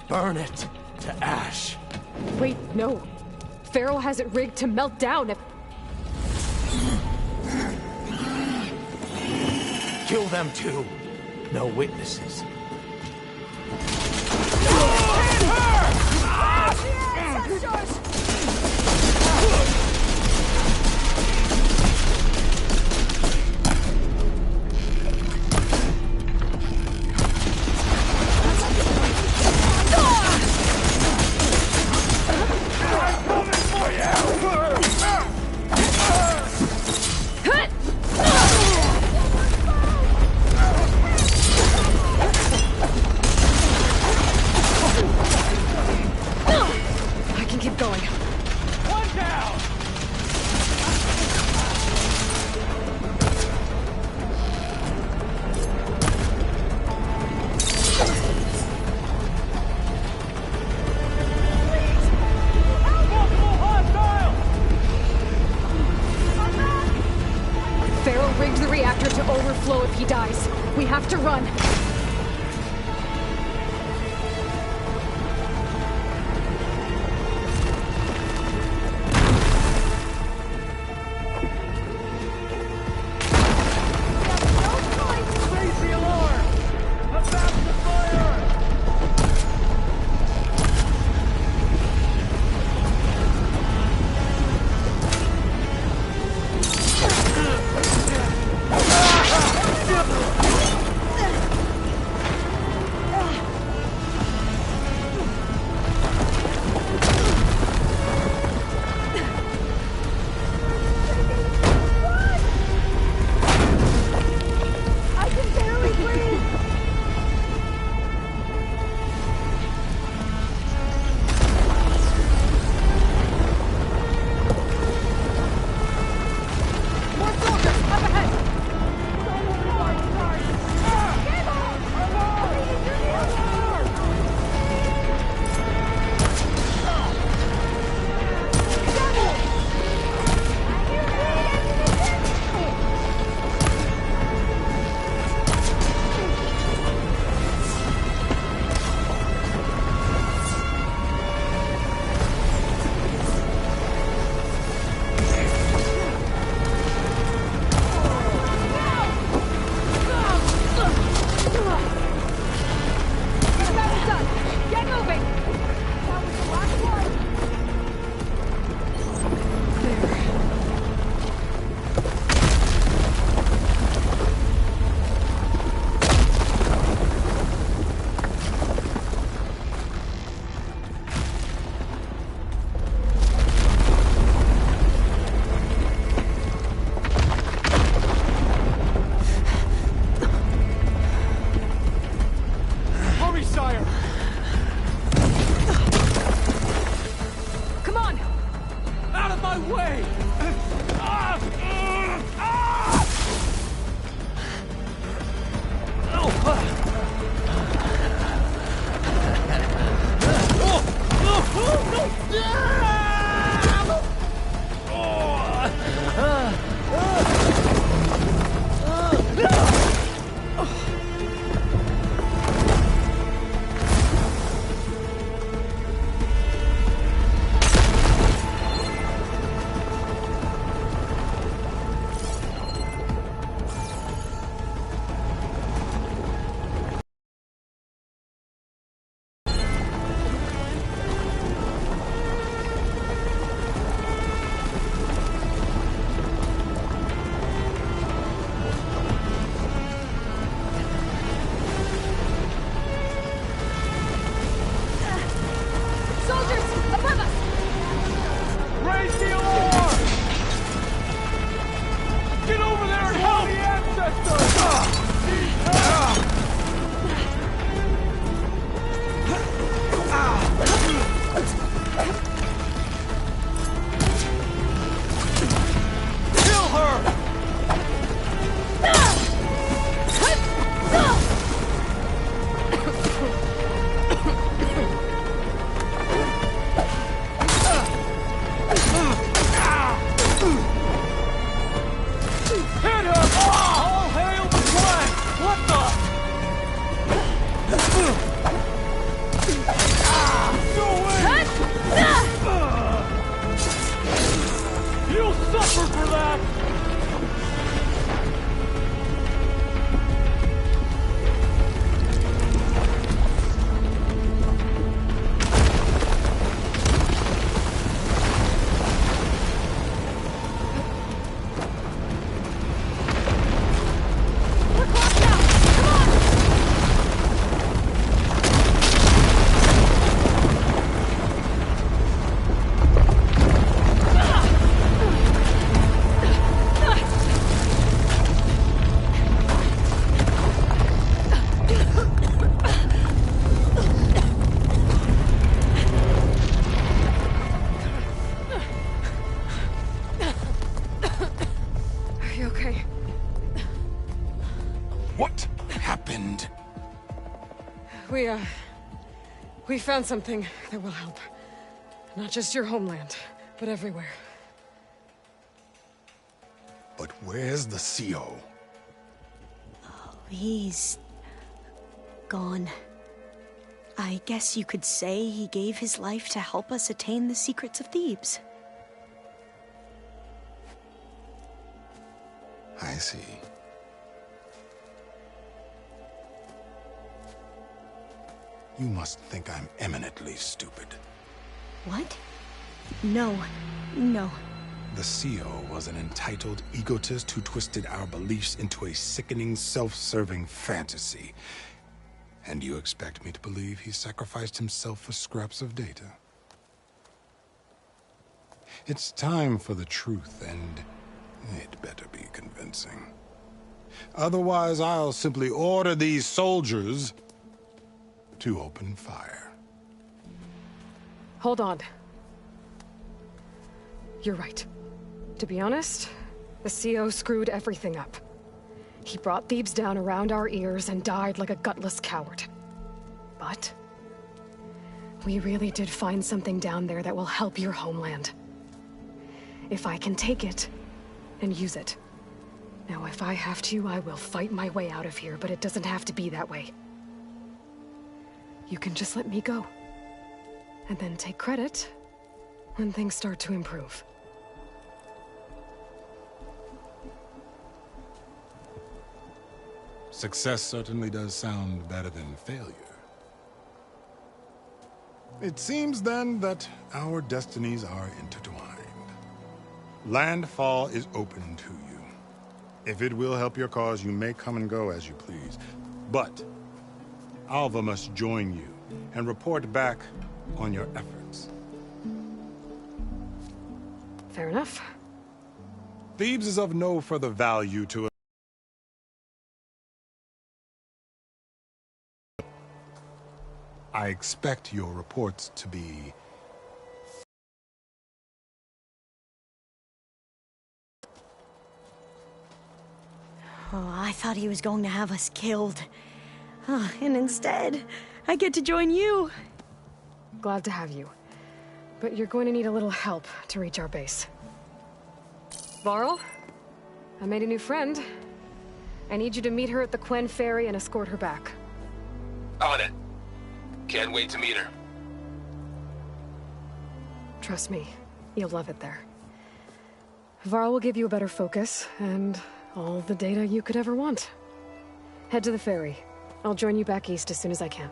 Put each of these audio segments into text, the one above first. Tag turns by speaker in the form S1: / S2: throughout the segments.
S1: Burn it to ash.
S2: Wait, no. Pharaoh has it rigged to melt down if...
S1: Kill them too. No witnesses. back!
S2: Are you okay?
S1: What happened?
S2: We found something that will help. Not just your homeland, but everywhere.
S1: But where's the CO?
S3: He's gone. I guess you could say he gave his life to help us attain the secrets of Thebes.
S1: I see. You must think I'm eminently stupid.
S3: What? No. No.
S1: The CO was an entitled egotist who twisted our beliefs into a sickening, self-serving fantasy. And you expect me to believe he sacrificed himself for scraps of data? It's time for the truth, and it better be convincing. Otherwise, I'll simply order these soldiers to open fire.
S2: Hold on. You're right. To be honest, the CO screwed everything up. He brought Thebes down around our ears and died like a gutless coward. But we really did find something down there that will help your homeland. If I can take it and use it. Now, if I have to, I will fight my way out of here, but it doesn't have to be that way. You can just let me go. And then take credit when things start to improve.
S1: Success certainly does sound better than failure. It seems then that our destinies are intertwined. Landfall is open to you. If it will help your cause, you may come and go as you please. But Alva must join you and report back on your efforts.
S2: Fair enough.
S1: Thebes is of no further value to us. I expect your reports to be...
S3: Oh, I thought he was going to have us killed. And instead, I get to join you.
S2: Glad to have you. But you're going to need a little help to reach our base. Varl, I made a new friend. I need you to meet her at the Quen Ferry and escort her back.
S4: On it. Can't wait to meet her.
S2: Trust me, you'll love it there. Varl will give you a better focus, and all the data you could ever want. Head to the ferry. I'll join you back east as soon as I can.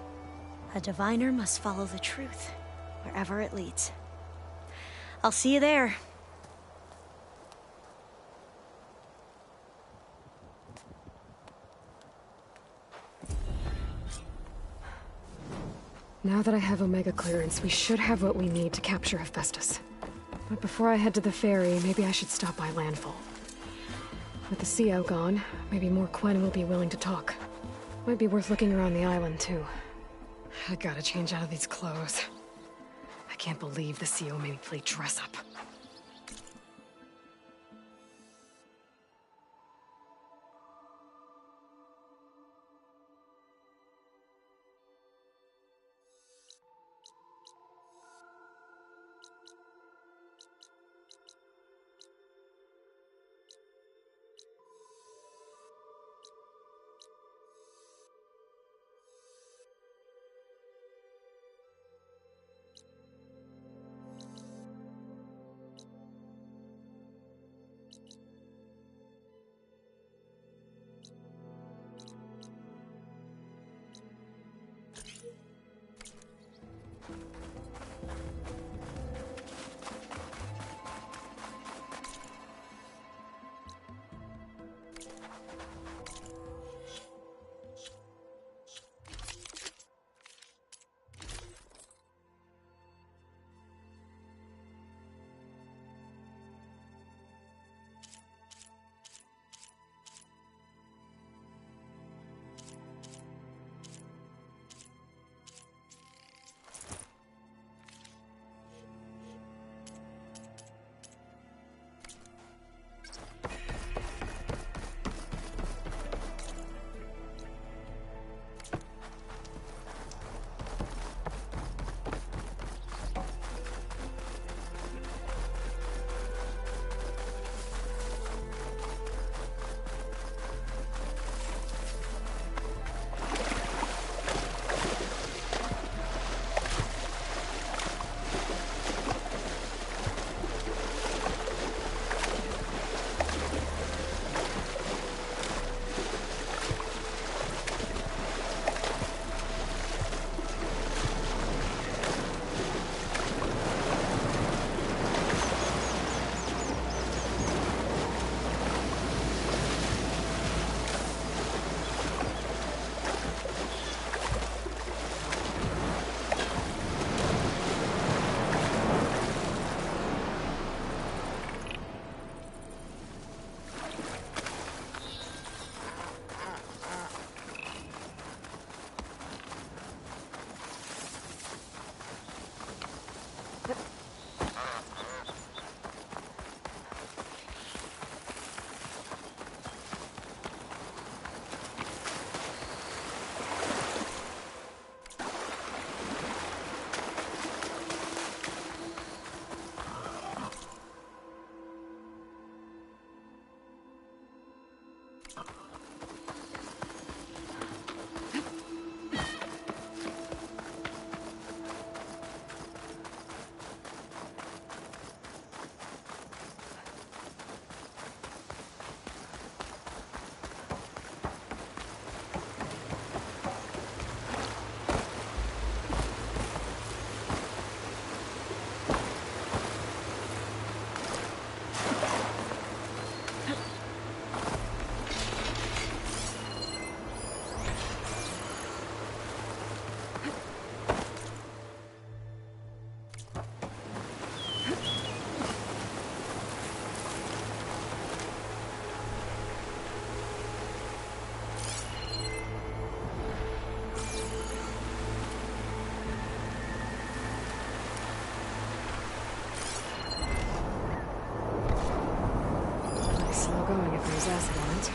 S3: A diviner must follow the truth, wherever it leads. I'll see you there.
S2: Now that I have Omega clearance, we should have what we need to capture Hephaestus. But before I head to the ferry, maybe I should stop by Landfall. With the CO gone, maybe more Quen will be willing to talk. Might be worth looking around the island, too. I gotta change out of these clothes. I can't believe the CO made me play dress up. going if there's acid on it.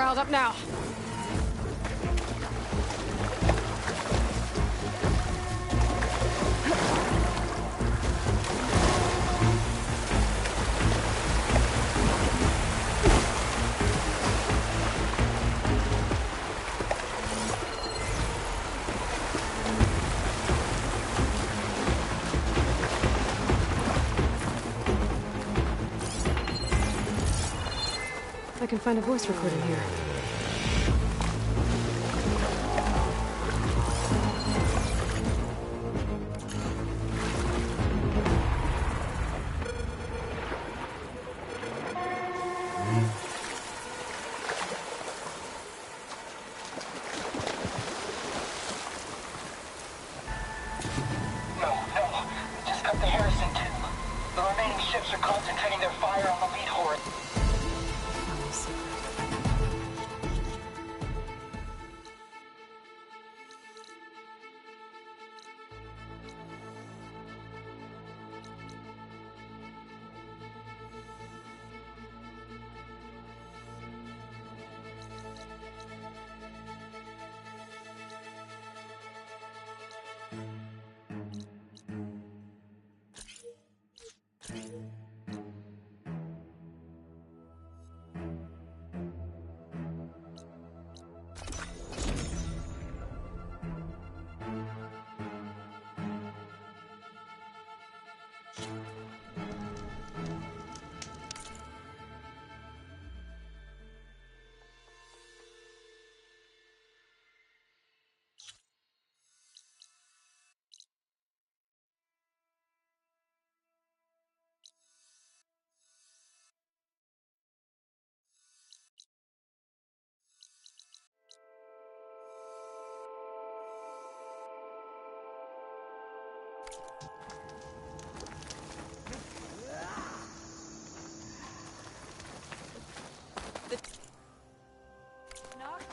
S2: riled up now. I can find a voice recording here.
S5: No. Just cut the Harrison tube. The remaining ships are concentrating their fire on the lead horde.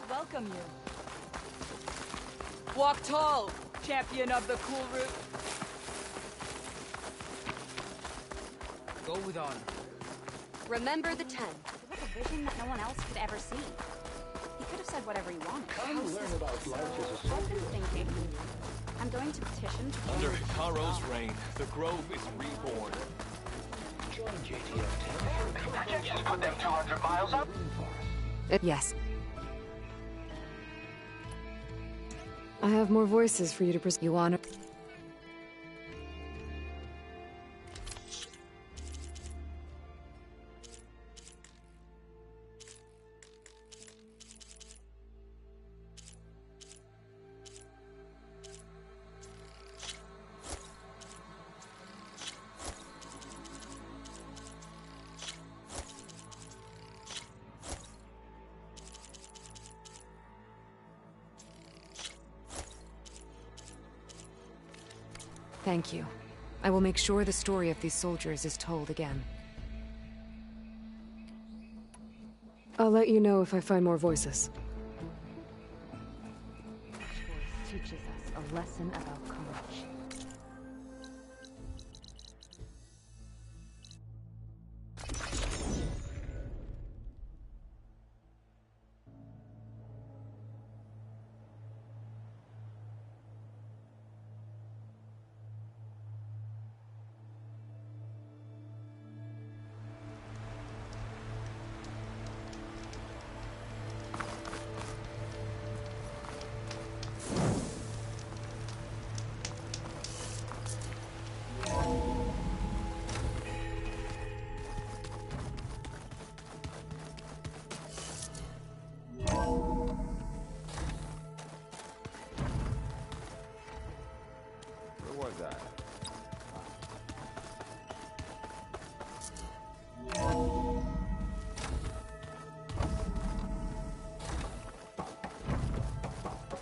S6: Welcome you. Walk tall, champion of the cool route.
S7: Go with honor.
S8: Remember the 10. It was a vision that no one else could ever see. He could have said whatever he wanted.
S5: Come learn about life as a
S8: I've been thinking. I'm going to petition to...
S4: Under Hikaro's reign, the Grove is reborn.
S5: Join JTF 10. Projections put them 200 miles up.
S2: Yes. I have more voices for you to pursue. You honor. Thank you. I will make sure the story of these soldiers is told again. I'll let you know if I find more voices.
S8: Force teaches us a lesson about courage.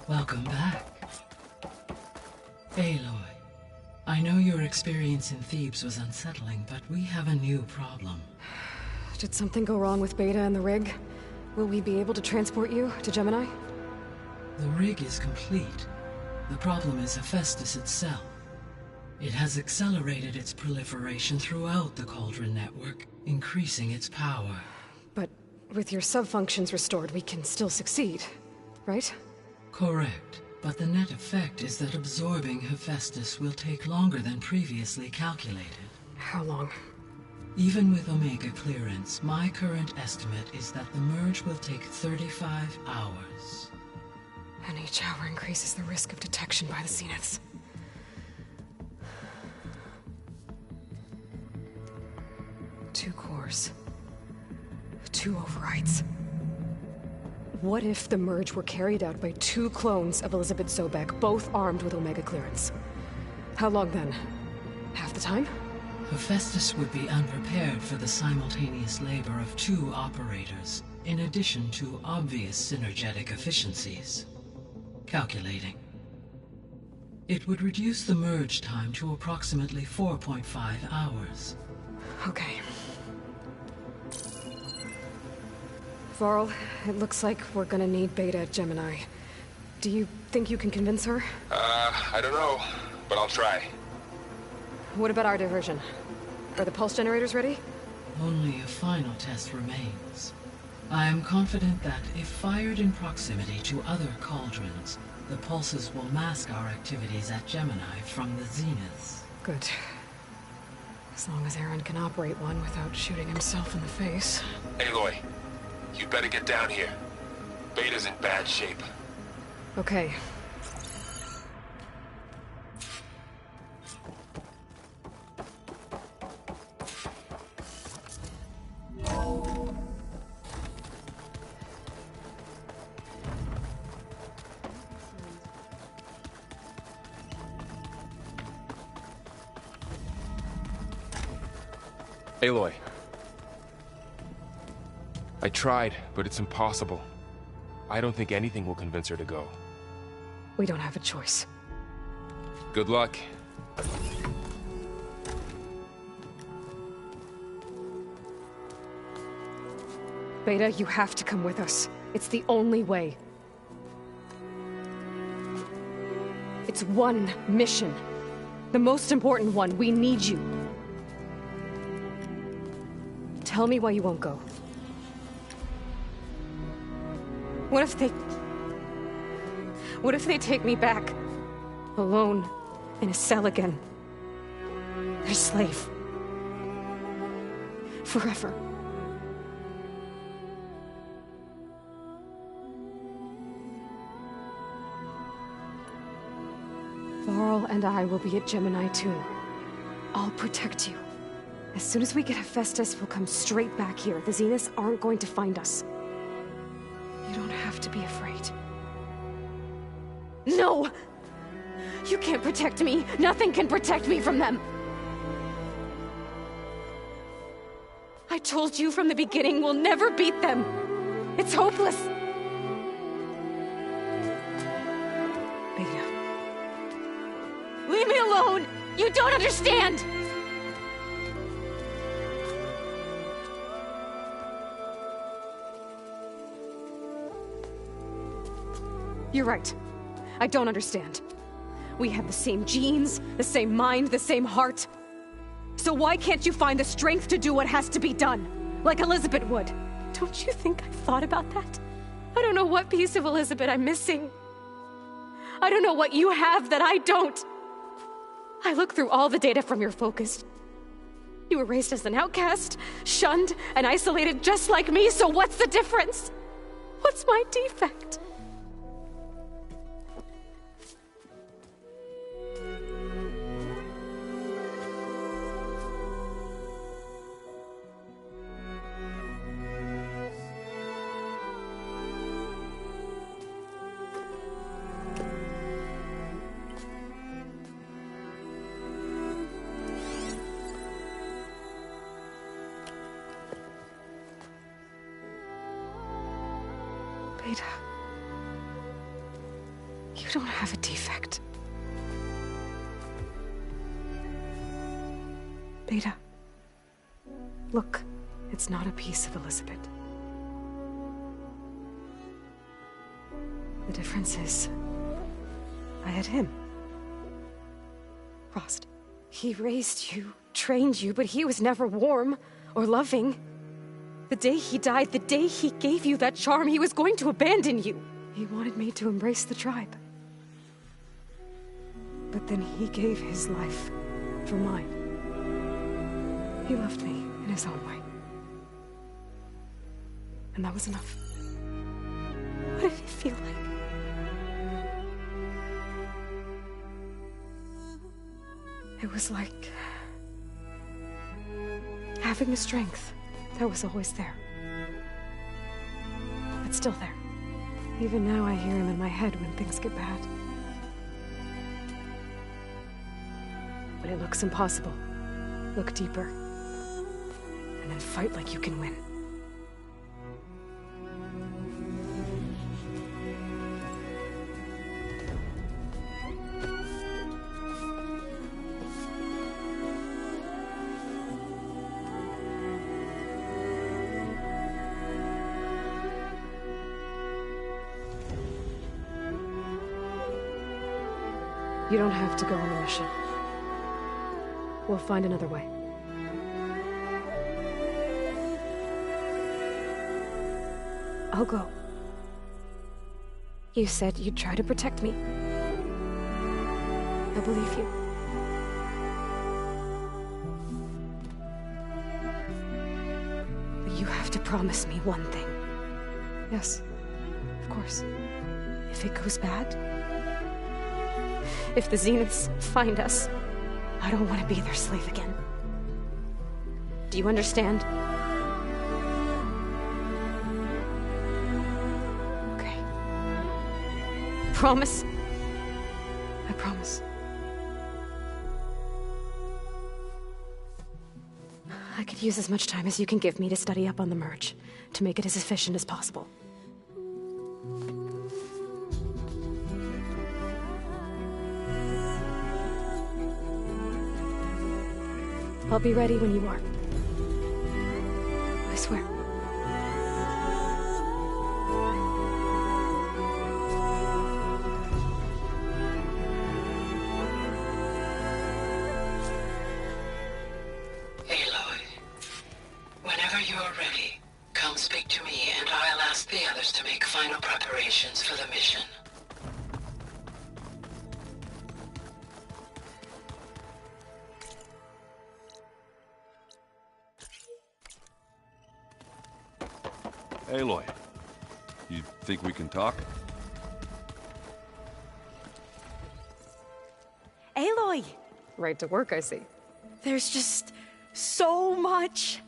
S9: Welcome back. Aloy, I know your experience in Thebes was unsettling, but we have a new problem.
S2: Did something go wrong with Beta and the rig? Will we be able to transport you to Gemini?
S9: The rig is complete. The problem is Hephaestus itself. It has accelerated its proliferation throughout the Cauldron network, increasing its power.
S2: But With your sub-functions restored, we can still succeed, right?
S9: Correct. But the net effect is that absorbing Hephaestus will take longer than previously calculated.
S2: How long?
S9: Even with Omega clearance, my current estimate is that the merge will take 35 hours.
S2: And each hour increases the risk of detection by the Zeniths. Two cores. Two overrides. What if the merge were carried out by two clones of Elizabeth Sobek, both armed with Omega clearance? How long then? Half the time?
S9: Hephaestus would be unprepared for the simultaneous labor of two operators, in addition to obvious synergetic efficiencies. Calculating. It would reduce the merge time to approximately 4.5 hours.
S2: Okay. Varl, it looks like we're gonna need Beta at Gemini. Do you think you can convince her?
S4: I don't know, but I'll try.
S2: What about our diversion? Are the pulse generators ready?
S9: Only a final test remains. I am confident that if fired in proximity to other cauldrons, the pulses will mask our activities at Gemini from the Zeniths.
S2: Good. As long as Aaron can operate one without shooting himself in the face.
S4: Aloy, you better get down here. Beta's in bad shape.
S2: Okay.
S10: Aloy. I tried, but it's impossible. I don't think anything will convince her to go.
S2: We don't have a choice.
S10: Good luck.
S2: Beta, you have to come with us. It's the only way. It's one mission. The most important one. We need you. Tell me why you won't go. What if they take me back? Alone, in a cell again. Their slave. Forever. Varl and I will be at Gemini too. I'll protect you. As soon as we get Hephaestus, we'll come straight back here. The Zeniths aren't going to find us. You don't have to be afraid. No! You can't protect me. Nothing can protect me from them. I told you from the beginning we'll never beat them. It's hopeless. Beta. Leave me alone! You don't understand! You're right. I don't understand. We have the same genes, the same mind, the same heart. So why can't you find the strength to do what has to be done? Like Elizabeth would. Don't you think I've thought about that? I don't know what piece of Elizabeth I'm missing. I don't know what you have that I don't. I look through all the data from your focus. You were raised as an outcast, shunned, and isolated just like me, so what's the difference? What's my defect? Beta, you don't have a defect. Beta, look, it's not a piece of Elizabeth. The difference is, I had him. Frost. He raised you, trained you, but he was never warm or loving. The day he died, the day he gave you that charm, he was going to abandon you. He wanted me to embrace the tribe. But then he gave his life for mine. He loved me in his own way. And that was enough. What did it feel like? It was like having the strength that was always there. It's still there. Even now I hear him in my head when things get bad. When it looks impossible, look deeper. And then fight like you can win. You don't have to go on the mission. We'll find another way. I'll go. You said you'd try to protect me. I believe you. But you have to promise me one thing. Yes, of course. If it goes bad, if the Zeniths find us, I don't want to be their slave again. Do you understand? Okay. Promise? I promise. I could use as much time as you can give me to study up on the merge, to make it as efficient as possible. I'll be ready when you are. I swear.
S5: Aloy, whenever you are ready, come speak to me and I'll ask the others to make final preparations for the mission.
S11: Aloy, you think we can talk?
S3: Aloy!
S2: Right to work, I see.
S3: There's just so much.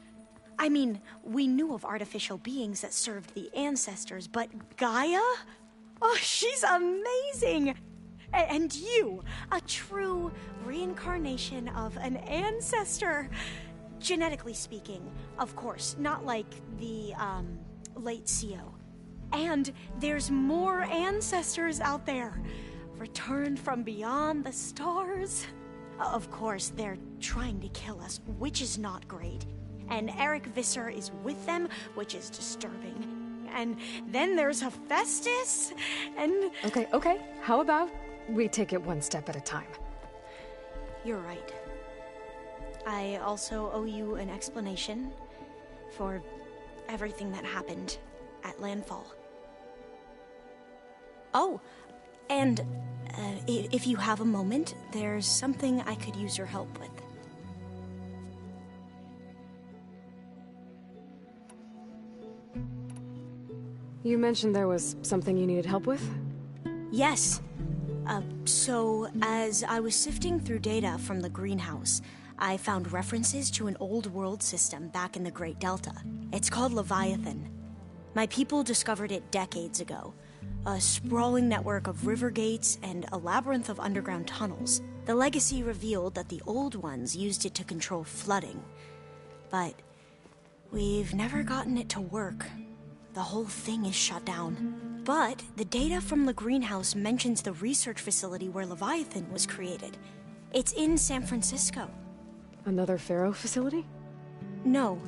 S3: I mean, we knew of artificial beings that served the ancestors, but Gaia? Oh, she's amazing! And you, a true reincarnation of an ancestor. Genetically speaking, of course, not like the, late CO. And there's more ancestors out there, returned from beyond the stars. Of course, they're trying to kill us, which is not great. And Eric Visser is with them, which is disturbing. And then there's Hephaestus, and...
S2: Okay. How about we take it one step at a time?
S3: You're right. I also owe you an explanation for everything that happened at Landfall. Oh, and if you have a moment, there's something I could use your help with.
S2: You mentioned there was something you needed help with?
S3: Yes. So, as I was sifting through data from the greenhouse, I found references to an old world system back in the Great Delta. It's called Leviathan. My people discovered it decades ago. A sprawling network of river gates and a labyrinth of underground tunnels. The legacy revealed that the old ones used it to control flooding. But we've never gotten it to work. The whole thing is shut down. But the data from the greenhouse mentions the research facility where Leviathan was created. It's in San Francisco.
S2: Another Pharaoh facility?
S3: No.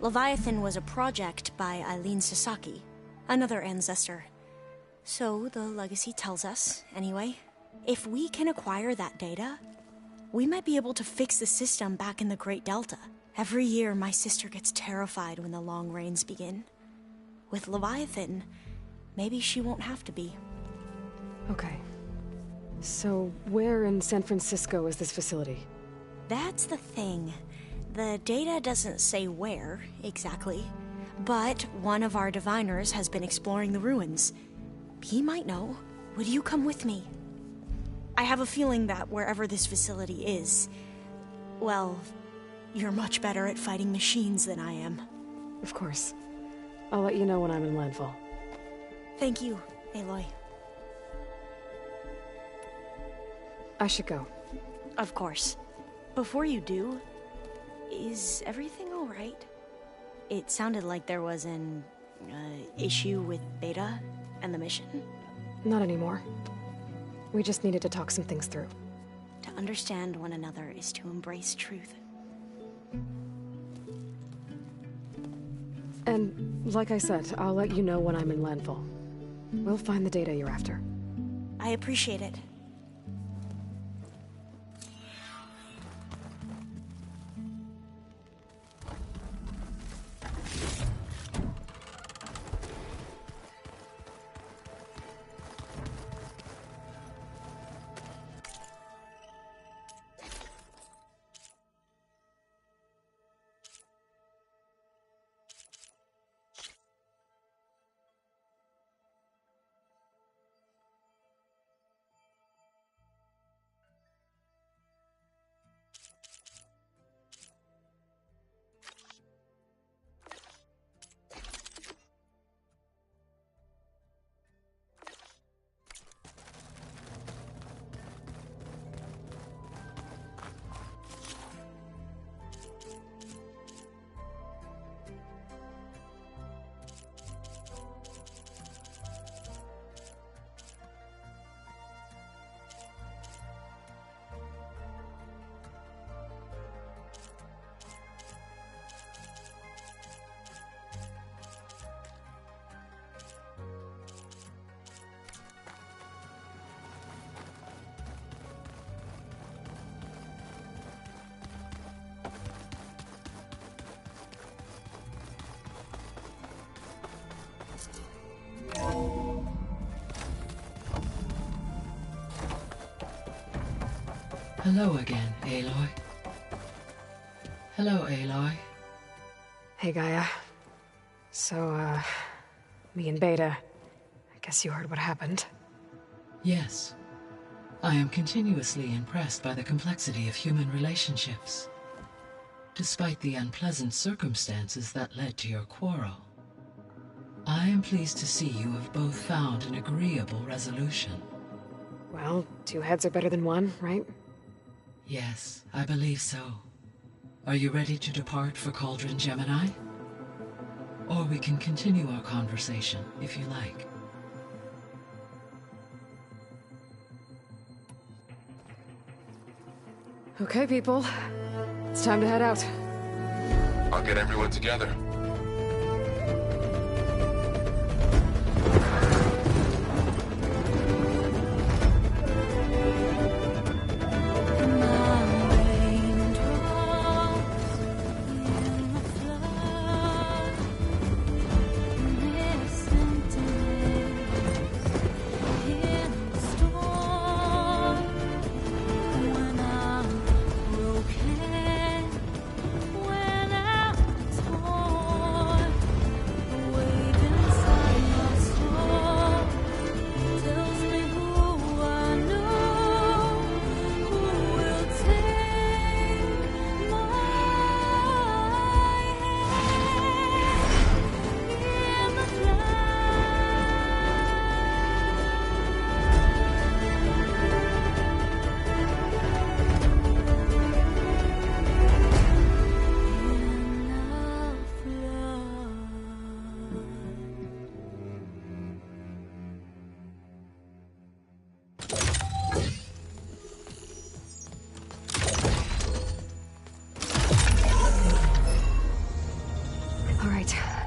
S3: Leviathan was a project by Eileen Sasaki, another ancestor. So the legacy tells us, anyway. If we can acquire that data, we might be able to fix the system back in the Great Delta. Every year, my sister gets terrified when the long rains begin. With Leviathan, maybe she won't have to be.
S2: Okay. So, where in San Francisco is this facility?
S3: That's the thing. The data doesn't say where, exactly. But one of our diviners has been exploring the ruins. He might know. Would you come with me? I have a feeling that wherever this facility is, well, you're much better at fighting machines than I am.
S2: Of course. I'll let you know when I'm in landfall.
S3: Thank you, Aloy.
S2: I should go.
S3: Of course. Before you do, is everything alright? It sounded like there was an issue with Beta and the mission.
S2: Not anymore. We just needed to talk some things through.
S3: To understand one another is to embrace truth.
S2: And, like I said, I'll let you know when I'm in landfall. We'll find the data you're after.
S3: I appreciate it.
S9: Hello again, Aloy. Hello, Aloy.
S2: Hey, Gaia. So, me and Beta, I guess you heard what happened.
S9: Yes. I am continuously impressed by the complexity of human relationships. Despite the unpleasant circumstances that led to your quarrel, I am pleased to see you have both found an agreeable resolution.
S2: Well, two heads are better than one, right?
S9: Yes, I believe so. Are you ready to depart for Cauldron Gemini? Or we can continue our conversation, if you like.
S2: Okay, people. It's time to head out.
S4: I'll get everyone together.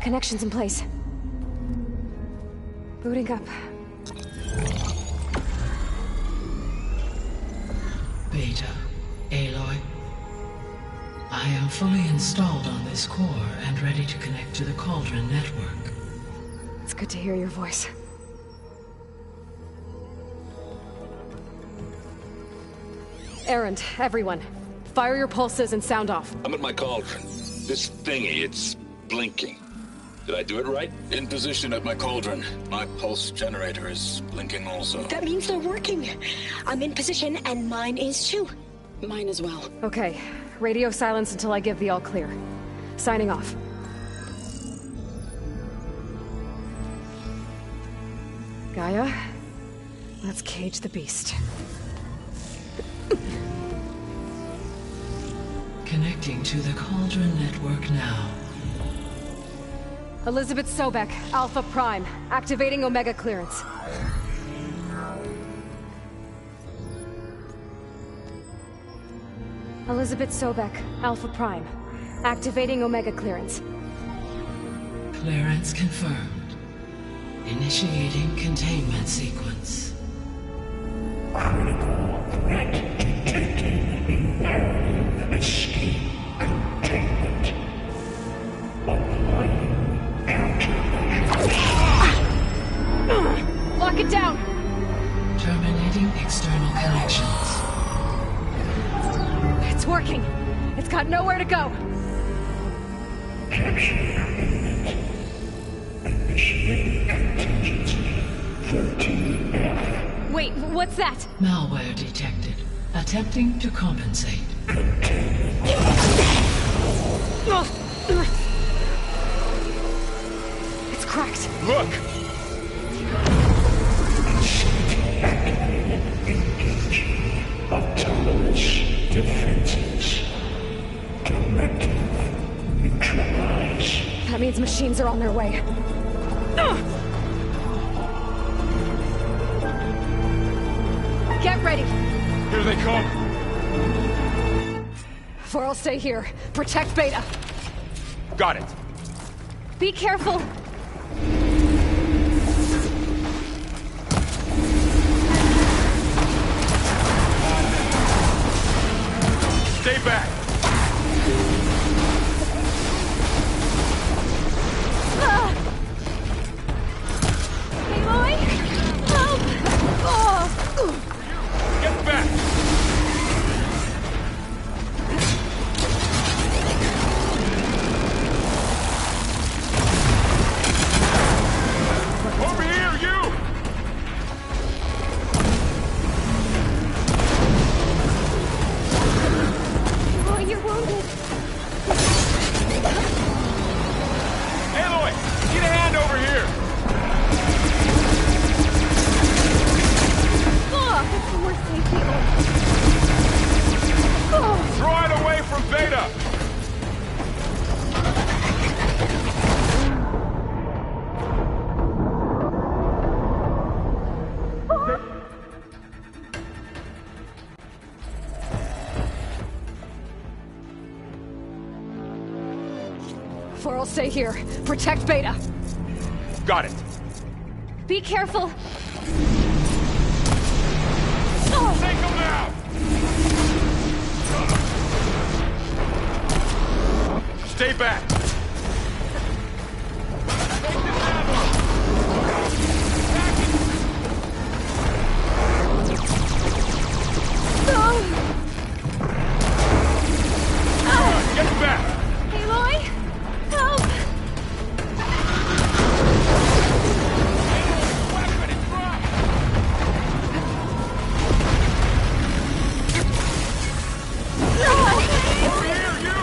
S2: Connections in place. Booting up.
S9: Beta, Aloy, I I am fully installed on this core and ready to connect to the Cauldron network.
S2: It's good to hear your voice. Errand, everyone. Fire your pulses and sound off.
S12: I'm at my cauldron. This thingy, it's blinking. Did I do it right?
S13: In position at my cauldron. My pulse generator is blinking also.
S14: That means they're working. I'm in position and mine is too.
S5: Mine as well.
S2: Okay. Radio silence until I give the all clear. Signing off. Gaia, let's cage the beast.
S9: Connecting to the Cauldron network now.
S2: Elizabeth Sobek, Alpha Prime, activating Omega clearance. Elizabeth Sobek, Alpha Prime, activating Omega clearance.
S9: Clearance confirmed. Initiating containment sequence.
S15: Critical threat detected. Imperative escape containment. Applying countermeasures.
S2: Lock it down!
S9: Terminating external connections.
S2: It's working. It's got nowhere to go.
S15: Capture imminent. Initiating contingency 13F.
S2: Wait, what's that?
S9: Malware detected. Attempting to compensate.
S2: It's cracked.
S10: Look!
S15: Activated. Engaging. Autonomous defenses. Directive. Neutralize.
S2: That means machines are on their way. Get ready!
S10: Here they come!
S2: Vor'll stay here. Protect Beta.
S10: Got it.
S2: Be careful!
S10: Stay back!
S2: Aloy! Help! Oh!
S10: Get back! Over here, you!
S2: Oh, you're wounded.
S10: Aloy! Need a hand over here!
S2: Oh, that's the worst thing, people. Oh.
S10: Draw it away from Beta!
S2: Vor'll stay here. Protect Beta.
S10: Got it.
S2: Be careful.
S10: Take them now! Stay back! Get back!
S2: Aloy! Help!
S10: Weapon, it's dropped! Over here, you!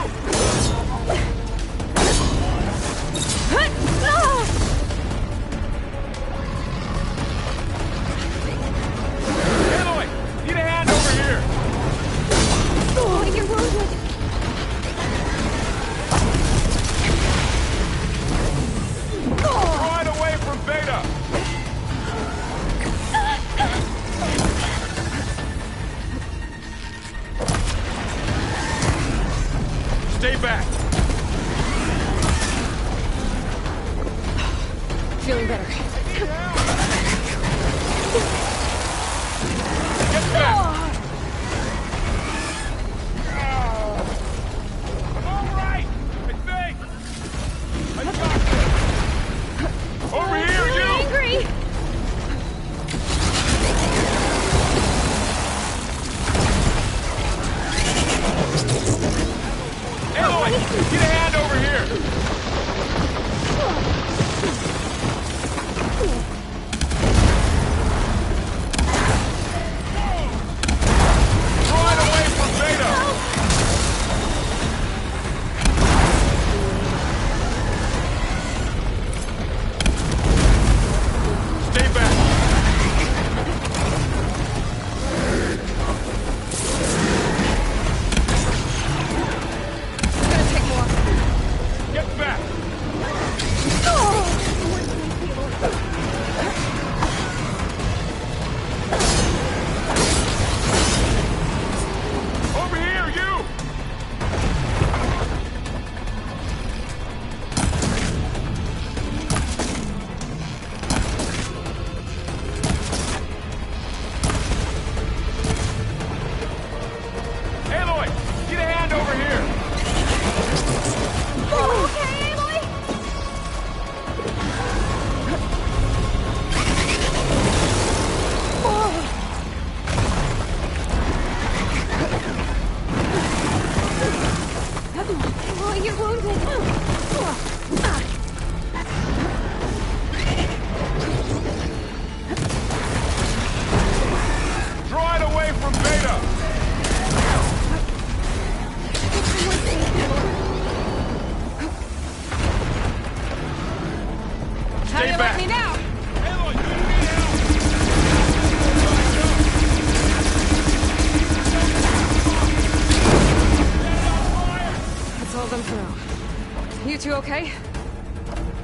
S2: two okay?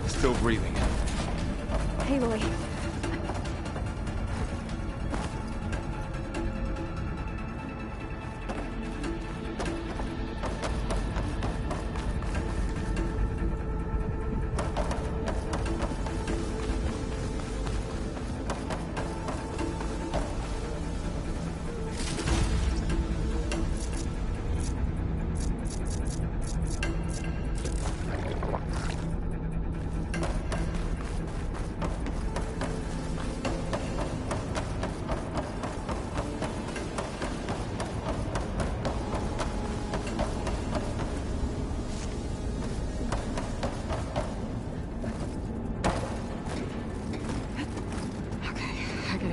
S10: Still breathing.
S2: Aloy.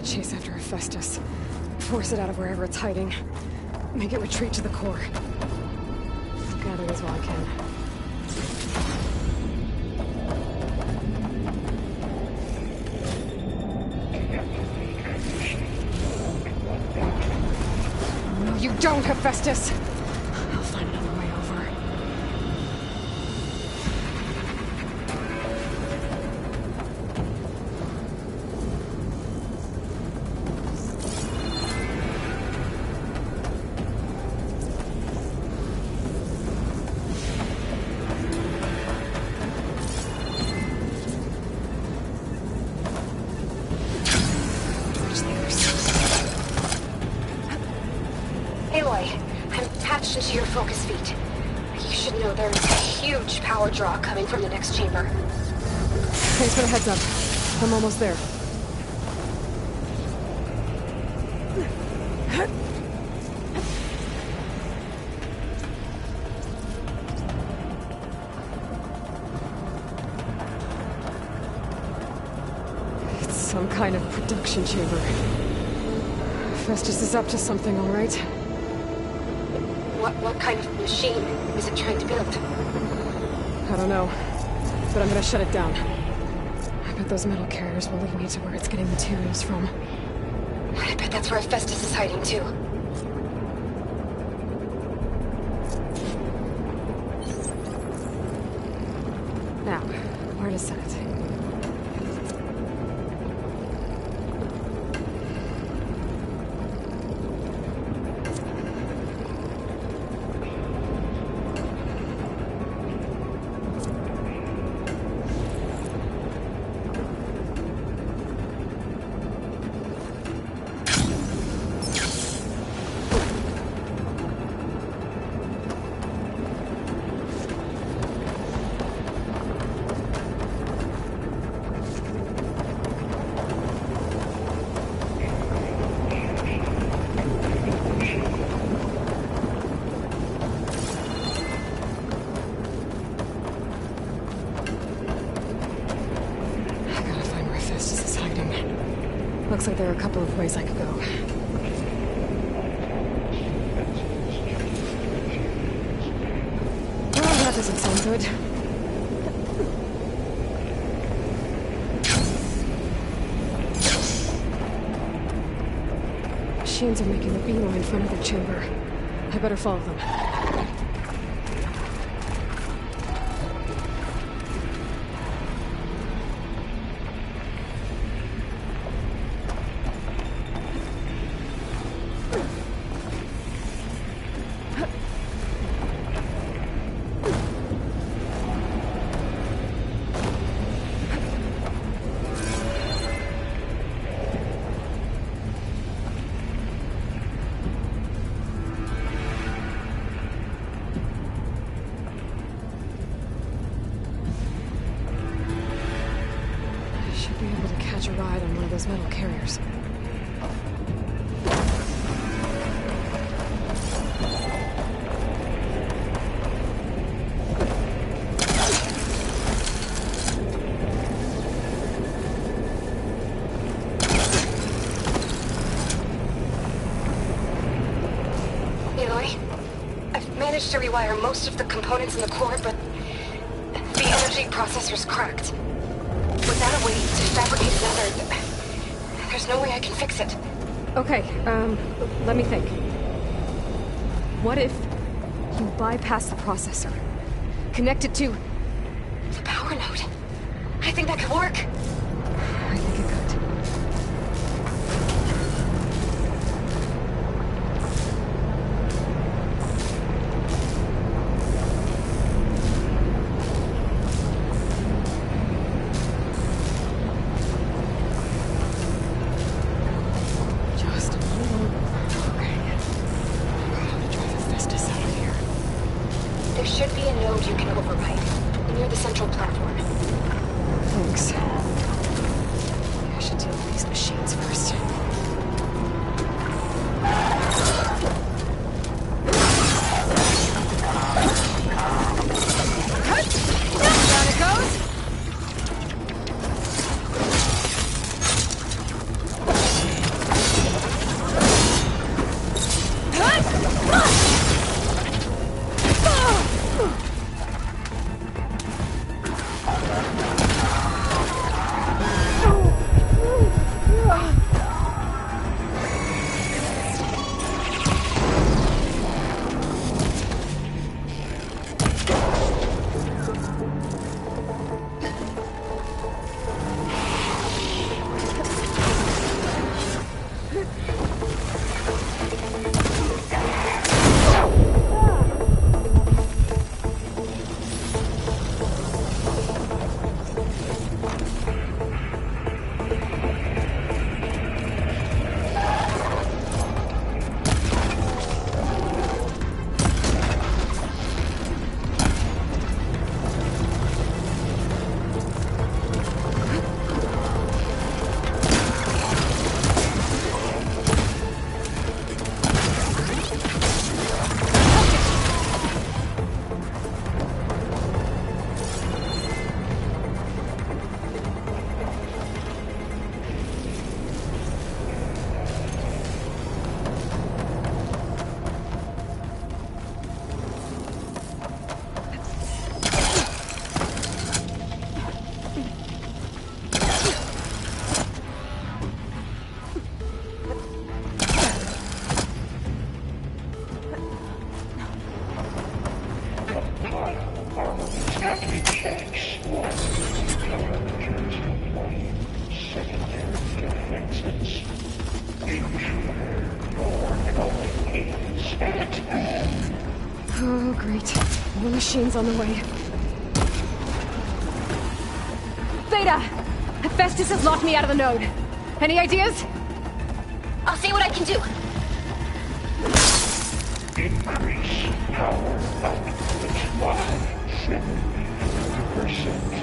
S2: Chase after Hephaestus. Force it out of wherever it's hiding. Make it retreat to the core. I'll gather these while I can. No, you don't, Hephaestus! I'll find another way over.
S16: Into your focus feed. You should know there is a huge power draw coming from the next chamber.
S2: Thanks for the heads up. I'm almost there. It's some kind of production chamber. Festus is up to something, all right?
S16: What kind of machine is it trying to build?
S2: I don't know, but I'm gonna shut it down. I bet those metal carriers will lead me to where it's getting materials from.
S16: I bet that's where Festus is hiding too.
S2: Now, where to set it? Looks like there are a couple of ways I could go. Oh, that doesn't sound good. Machines are making a beeline for another chamber. I better follow them. Be able to catch a ride on one of those metal carriers.
S16: Aloy, I've managed to rewire most of the components in the core, but the energy processor's cracked. Without a way to fabricate another, there's no way I can fix it.
S2: Okay, let me think. What if you bypass the processor? Connect it to
S16: The power node. I think that could work.
S2: I think it could. Just a little... Okay. How to drive Hephaestus out of here.
S16: There should be a node you can override, near the central platform.
S2: Thanks. Maybe I should deal with these machines first.
S6: Down it goes.
S2: Oh, great. More machines on the way.
S17: Beta! Hephaestus has locked me out of the node. Any ideas?
S16: I'll see what I can do.
S15: Increase power output by 70%.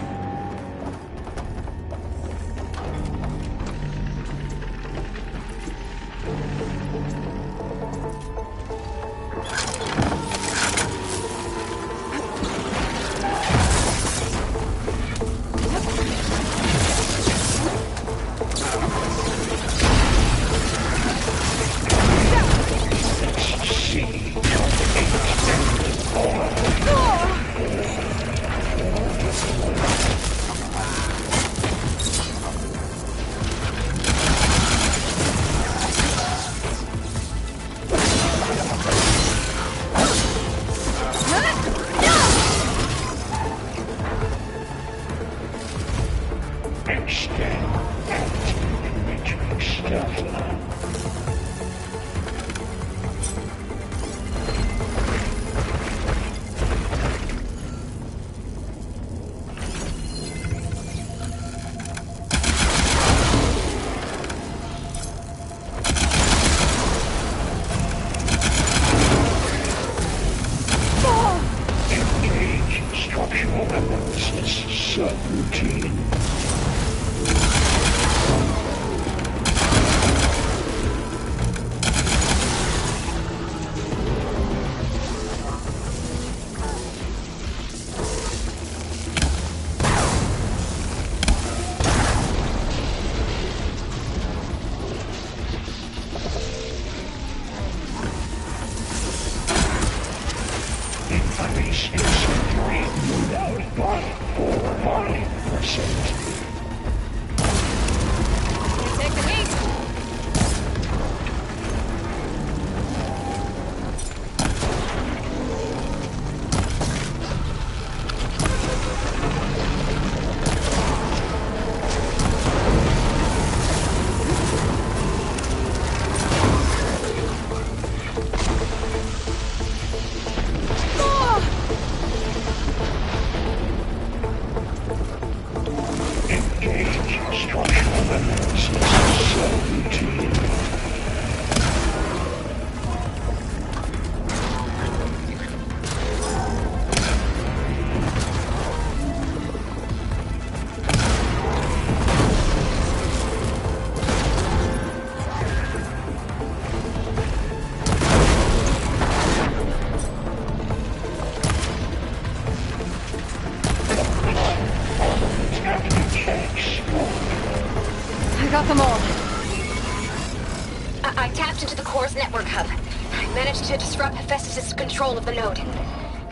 S16: I tapped into the core's network hub. I managed to disrupt Hephaestus' control of the node.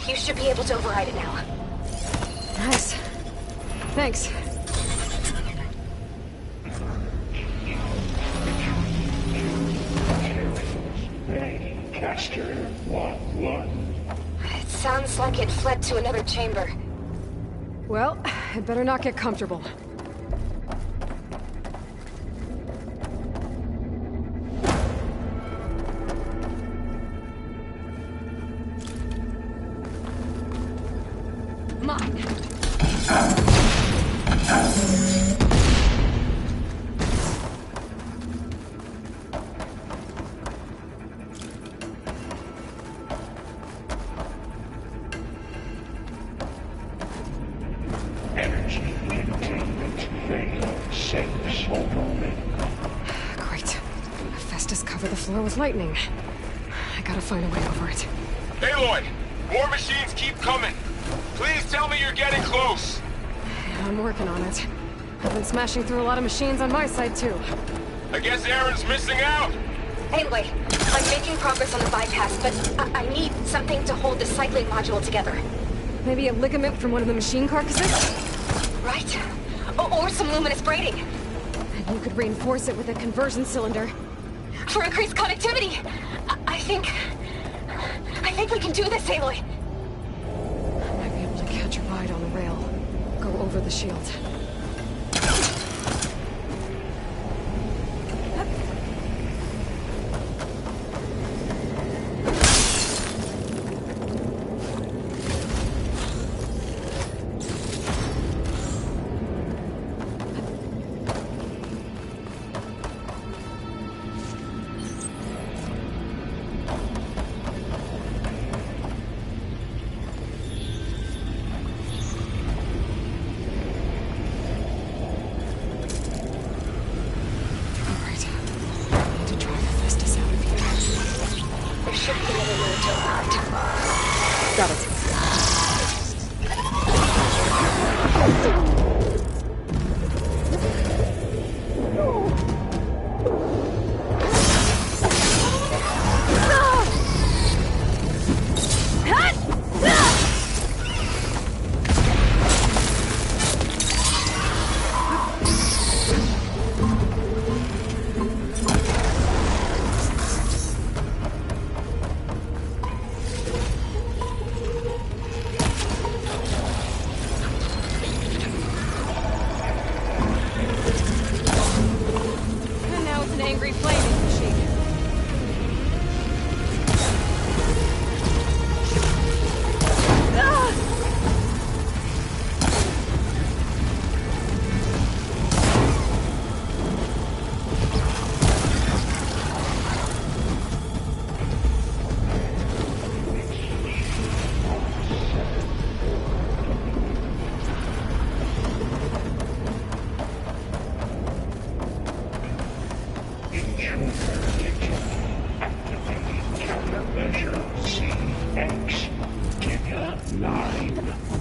S16: You should be able to override it now.
S2: Nice. Thanks.
S15: Caster 1-1.
S16: It sounds like it fled to another chamber.
S2: Well, I'd better not get comfortable. Mine.
S15: Energy containment failure. Safe only.
S2: Great. Hephaestus covered the floor with lightning. I gotta find a way over it.
S4: Aloy! More machines keep coming! Please tell me you're getting close!
S2: Yeah, I'm working on it. I've been smashing through a lot of machines on my side, too.
S4: I guess Aaron's missing out!
S16: Anyway, I'm making progress on the bypass, but I need something to hold the cycling module together.
S2: Maybe a ligament from one of the machine carcasses?
S16: Right. Or some luminous braiding.
S2: And you could reinforce it with a conversion cylinder.
S16: For increased connectivity! I think we can do this, Aloy!
S2: I might be able to catch a ride on the rail. Go over the shield. Got it.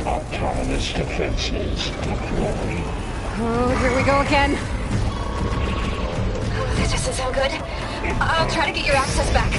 S15: Autonomous defenses deployed.
S2: Oh, here we go again.
S16: Oh, that doesn't sound good. I'll try to get your access back.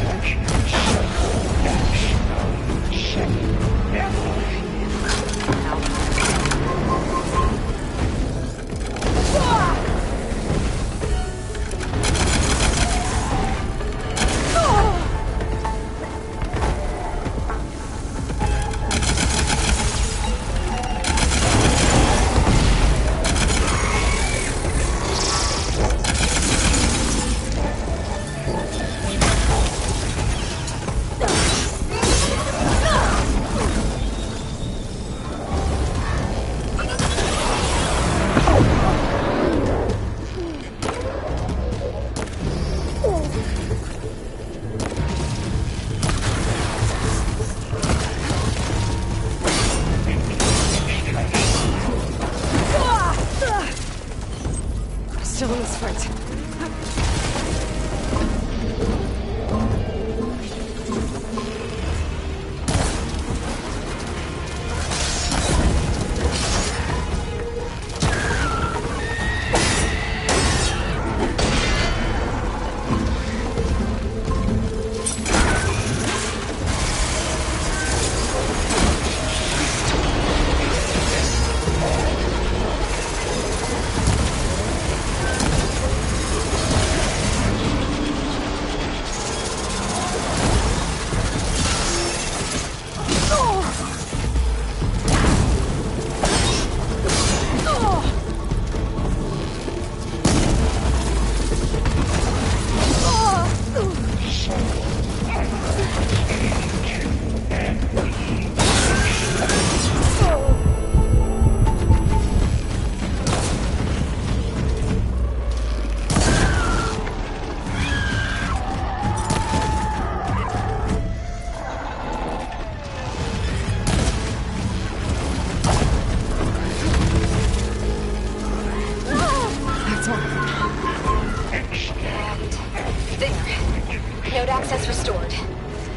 S16: Node access restored.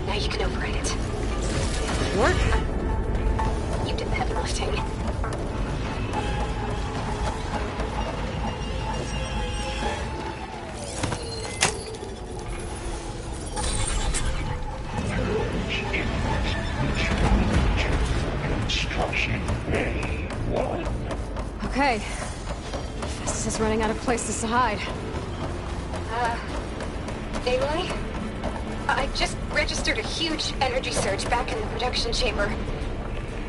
S16: Now you can override it.
S2: What?
S16: You did the heavy lifting.
S15: Construction Bay 1.
S2: Okay. Festus is running out of places to hide.
S16: Aloy? I just registered a huge energy surge back in the production chamber.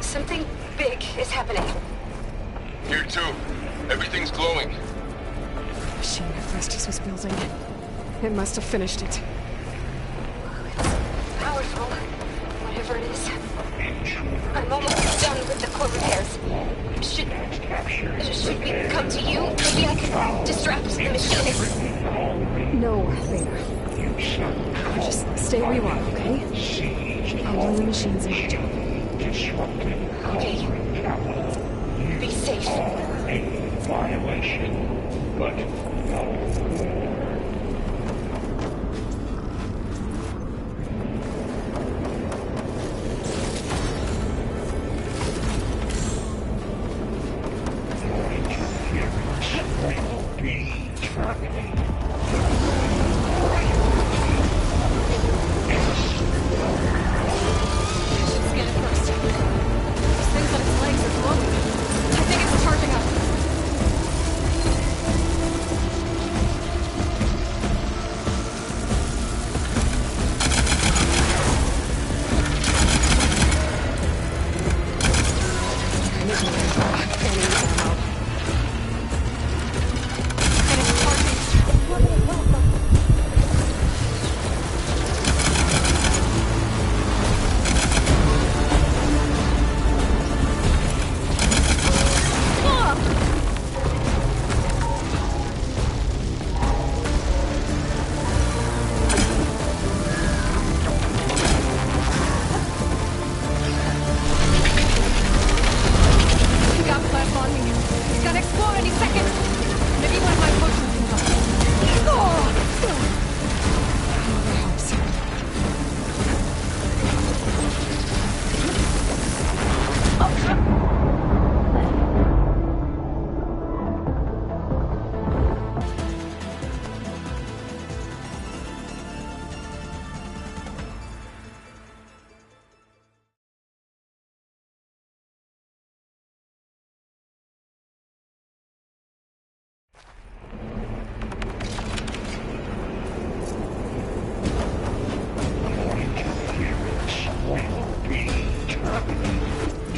S16: Something big is happening.
S4: Here too. Everything's glowing.
S2: The machine that Festus was building. It must have finished it.
S16: Powerful. Whatever it is. I'm almost done with the core repairs. Should we come to you? Maybe I could distract the machinist.
S2: No, Vader. Just stay where you are, okay? Handling the machines in my job.
S16: Okay. Be safe.
S15: Violation, but no.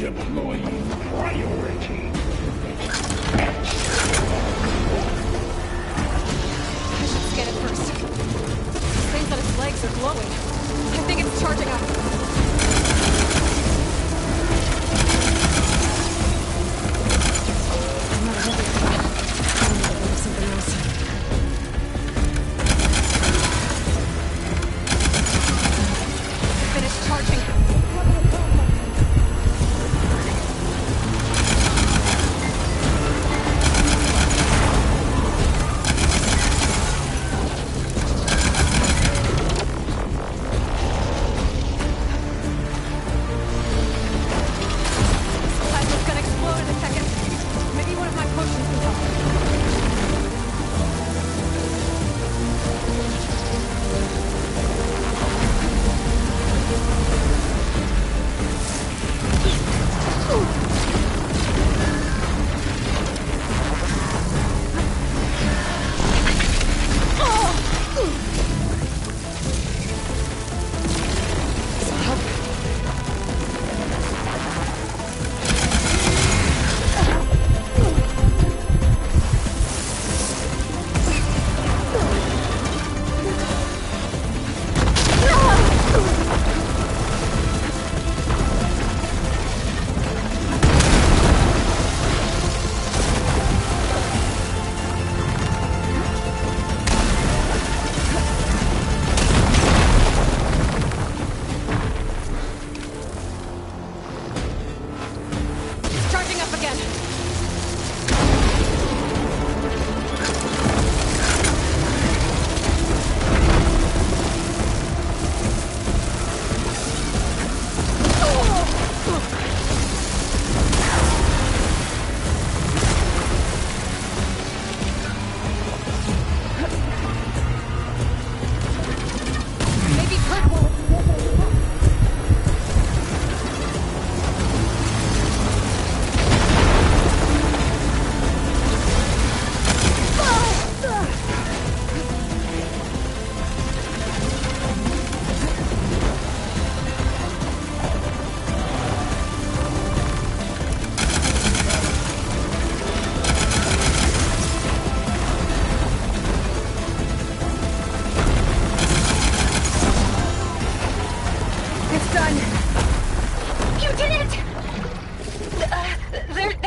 S15: Deploying priority.
S2: I should scan it first. Seems that its legs are glowing. I think it's charging up. I'm not ready for that. I need to think of something else. Finish charging.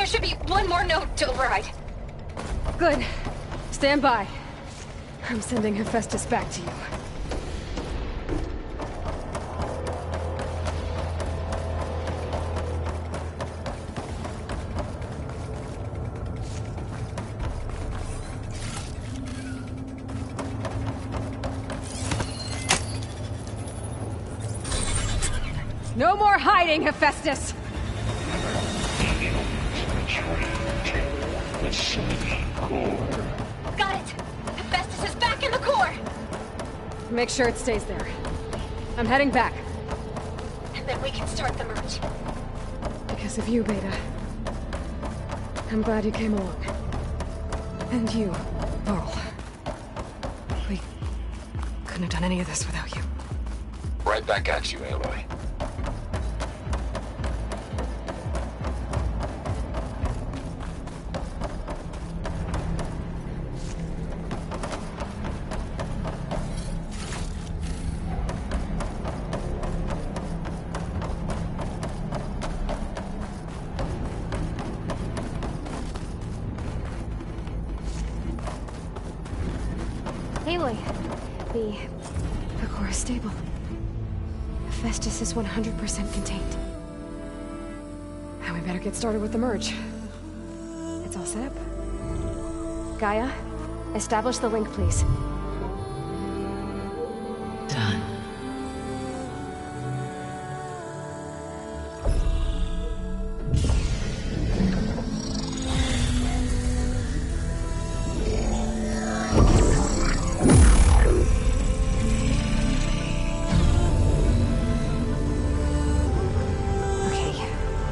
S16: There should be one more node to override.
S2: Good. Stand by. I'm sending Hephaestus back to you. No more hiding, Hephaestus!
S16: Got it! Hephaestus is back in the core!
S2: Make sure it stays there. I'm heading back.
S16: And then we can start the merge.
S2: Because of you, Beta. I'm glad you came along. And you, Laurel. We couldn't have done any of this without you.
S4: Right back at you, Aloy.
S2: Aloy, the core is stable. Hephaestus is 100% contained. And we better get started with the merge. It's all set up. Gaia, establish the link, please.
S9: Done.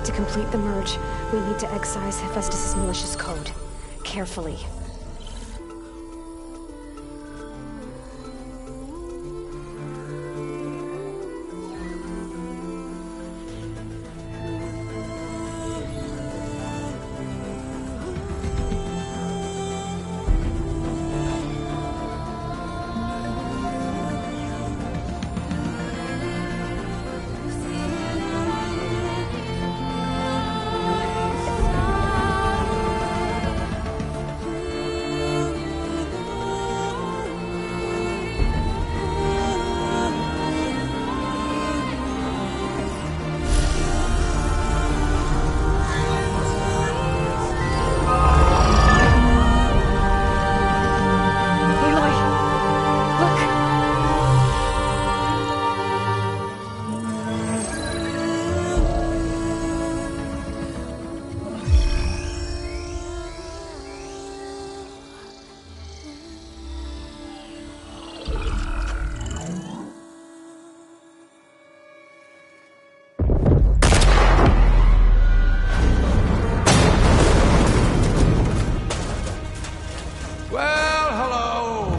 S2: To complete the merge, we need to excise Hephaestus' malicious code. Carefully.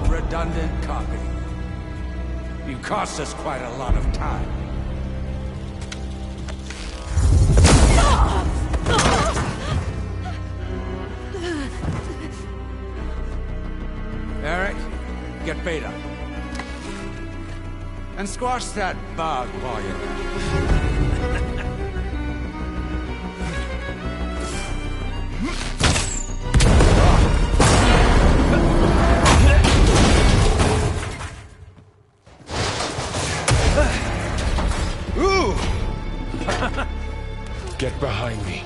S18: Redundant copy. You cost us quite a lot of time. Eric, get Beta. And squash that bug while you're at it.
S10: Get behind me.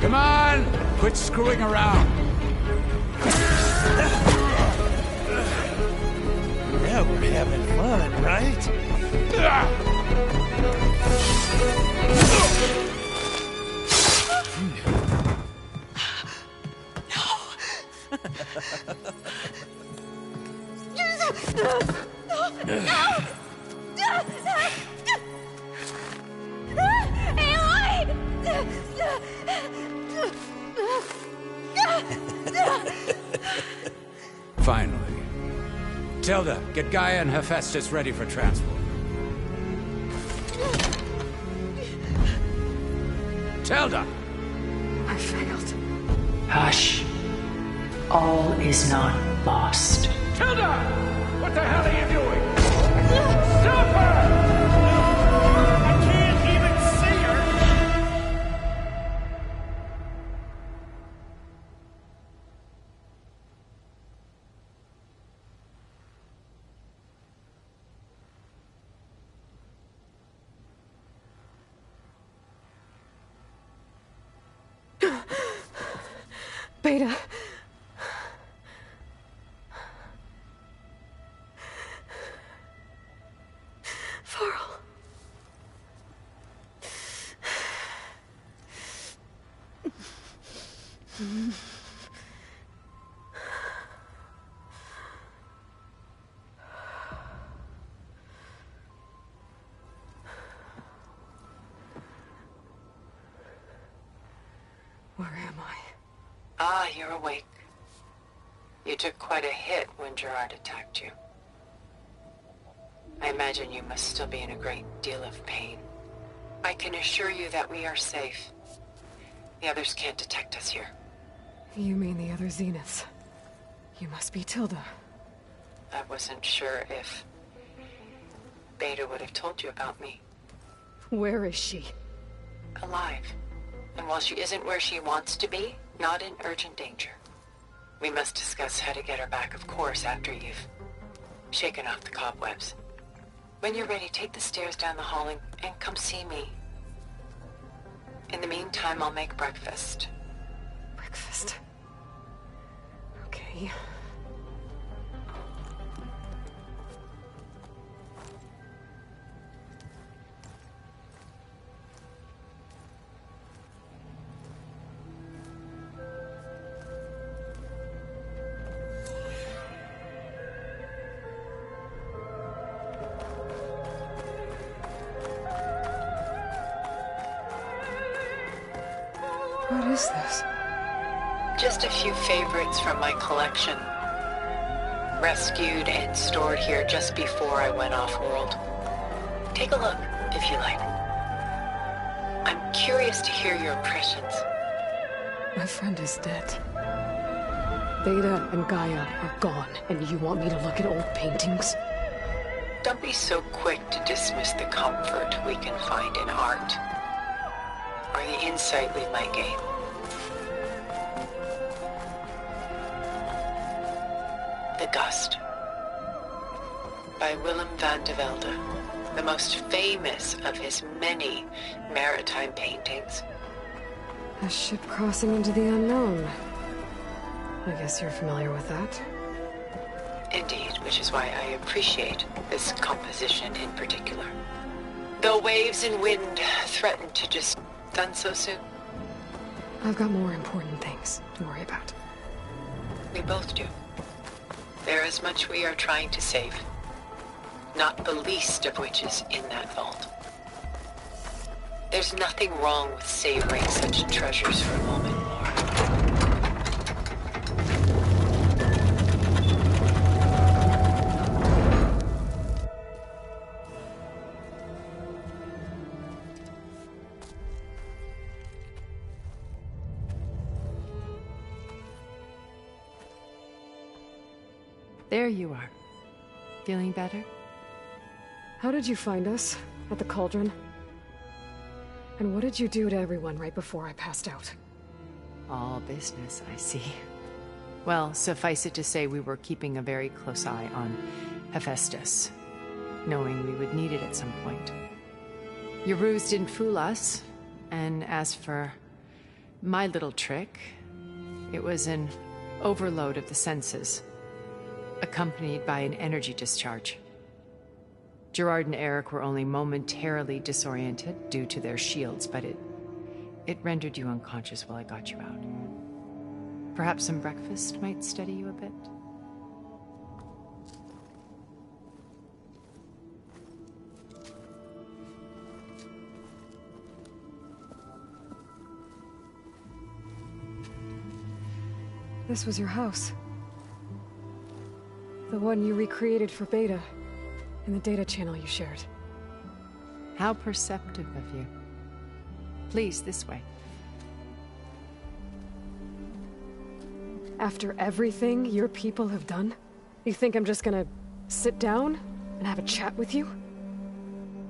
S18: Come on! Quit screwing around.
S19: Yeah, we're having fun, right?
S18: Finally. Tilda, get Gaia and Hephaestus ready for transport. Tilda!
S2: I failed.
S9: Hush. All is not lost.
S18: Tilda! What the hell are you doing?
S2: Beta. Varl. Where am I?
S5: Ah, you're awake. You took quite a hit when Gerard attacked you. I imagine you must still be in a great deal of pain. I can assure you that we are safe. The others can't detect us here.
S2: You mean the other Zeniths? You must be Tilda.
S5: I wasn't sure if Beta would have told you about me.
S2: Where is she?
S5: Alive. And while she isn't where she wants to be, not in urgent danger. We must discuss how to get her back, of course, after you've shaken off the cobwebs. When you're ready, take the stairs down the hall and come see me. In the meantime, I'll make breakfast.
S2: Breakfast? Okay. What is this?
S5: Just a few favorites from my collection. Rescued and stored here just before I went off-world. Take a look, if you like. I'm curious to hear your impressions.
S2: My friend is dead. Beta and Gaia are gone, and you want me to look at old paintings?
S5: Don't be so quick to dismiss the comfort we can find in art, or the insight we might gain. The Gust, by Willem van de Velde, the most famous of his many maritime paintings.
S2: A ship crossing into the unknown. I guess you're familiar with that.
S5: Indeed, which is why I appreciate this composition in particular. Though waves and wind threaten to just done so soon.
S2: I've got more important things to worry about.
S5: We both do. There is much we are trying to save. Not the least of which is in that vault. There's nothing wrong with savoring such treasures for a moment more.
S20: There you are. Feeling better?
S2: How did you find us? At the cauldron? And what did you do to everyone right before I passed out?
S20: All business, I see. Well, suffice it to say we were keeping a very close eye on Hephaestus, knowing we would need it at some point. Your ruse didn't fool us, and as for my little trick, it was an overload of the senses, accompanied by an energy discharge. Gerard and Eric were only momentarily disoriented due to their shields, but it rendered you unconscious while I got you out. Perhaps some breakfast might steady you a bit?
S2: This was your house. The one you recreated for Beta, in the data channel you shared.
S20: How perceptive of you. Please, this way.
S2: After everything your people have done, you think I'm just gonna sit down and have a chat with you?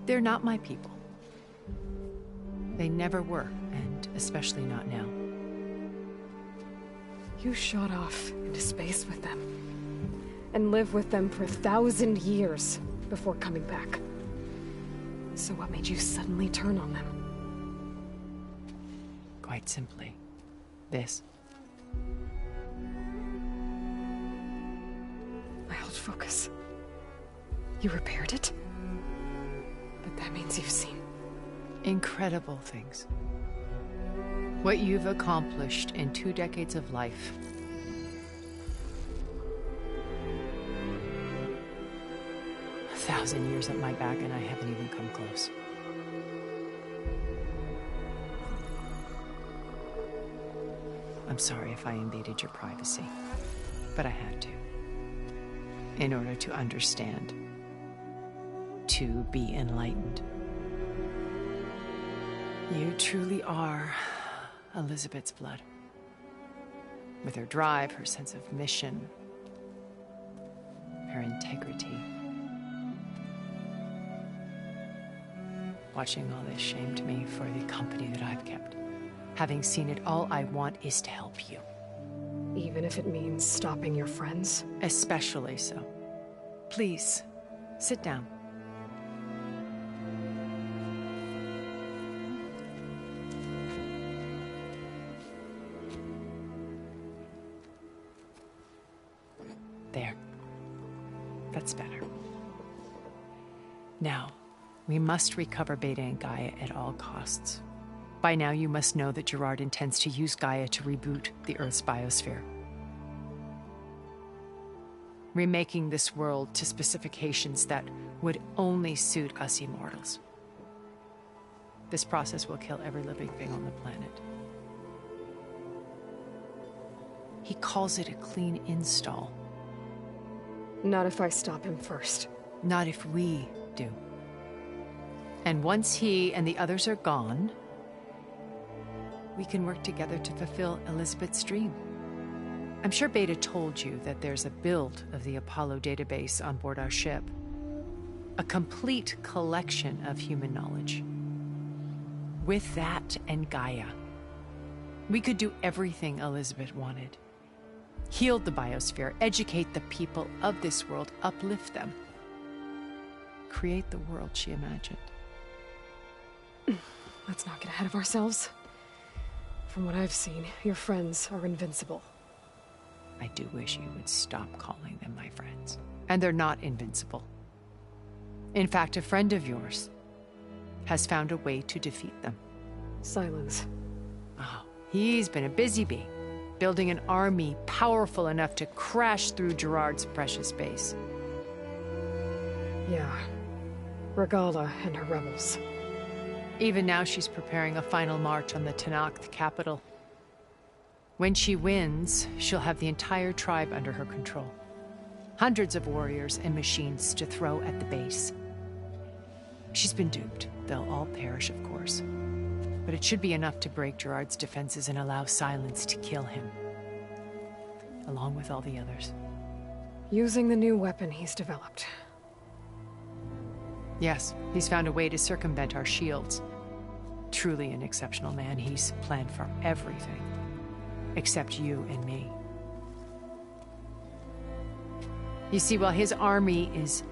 S20: They're not my people. They never were, and especially not now.
S2: You shot off into space with them, and lived with them for 1,000 years before coming back. So what made you suddenly turn on them?
S20: Quite simply, this.
S2: focus. You repaired it? But that means you've seen...
S20: incredible things. What you've accomplished in 2 decades of life. A 1,000 years at my back and I haven't even come close. I'm sorry if I invaded your privacy, but I had to. In order to understand. To be enlightened. You truly are Elizabeth's blood. With her drive, her sense of mission, her integrity. Watching all this shamed me for the company that I've kept. Having seen it, all I want is to help you.
S2: Even if it means stopping your friends?
S20: Especially so. Please, sit down. There. That's better. Now, we must recover Beta and Gaia at all costs. By now, you must know that Gerard intends to use Gaia to reboot the Earth's biosphere. Remaking this world to specifications that would only suit us immortals. This process will kill every living thing on the planet. He calls it a clean install.
S2: Not if I stop him first.
S20: Not if we do. And once he and the others are gone, we can work together to fulfill Elizabeth's dream. I'm sure Beta told you that there's a build of the Apollo database on board our ship. A complete collection of human knowledge. With that and Gaia, we could do everything Elizabeth wanted. Heal the biosphere, educate the people of this world, uplift them. Create the world she imagined.
S2: Let's not get ahead of ourselves. From what I've seen, your friends are invincible.
S20: I do wish you would stop calling them my friends. And they're not invincible. In fact, a friend of yours has found a way to defeat them.
S2: Silence.
S20: Oh, he's been a busy bee, building an army powerful enough to crash through Gerard's precious base.
S2: Yeah. Regala and her rebels.
S20: Even now she's preparing a final march on the Tenakth capital. When she wins, she'll have the entire tribe under her control. Hundreds of warriors and machines to throw at the base. She's been duped. They'll all perish, of course. But it should be enough to break Gerard's defenses and allow Silence to kill him. Along with all the others.
S2: Using the new weapon he's developed.
S20: Yes, he's found a way to circumvent our shields. Truly an exceptional man. He's planned for everything. Except you and me. You see, while his army is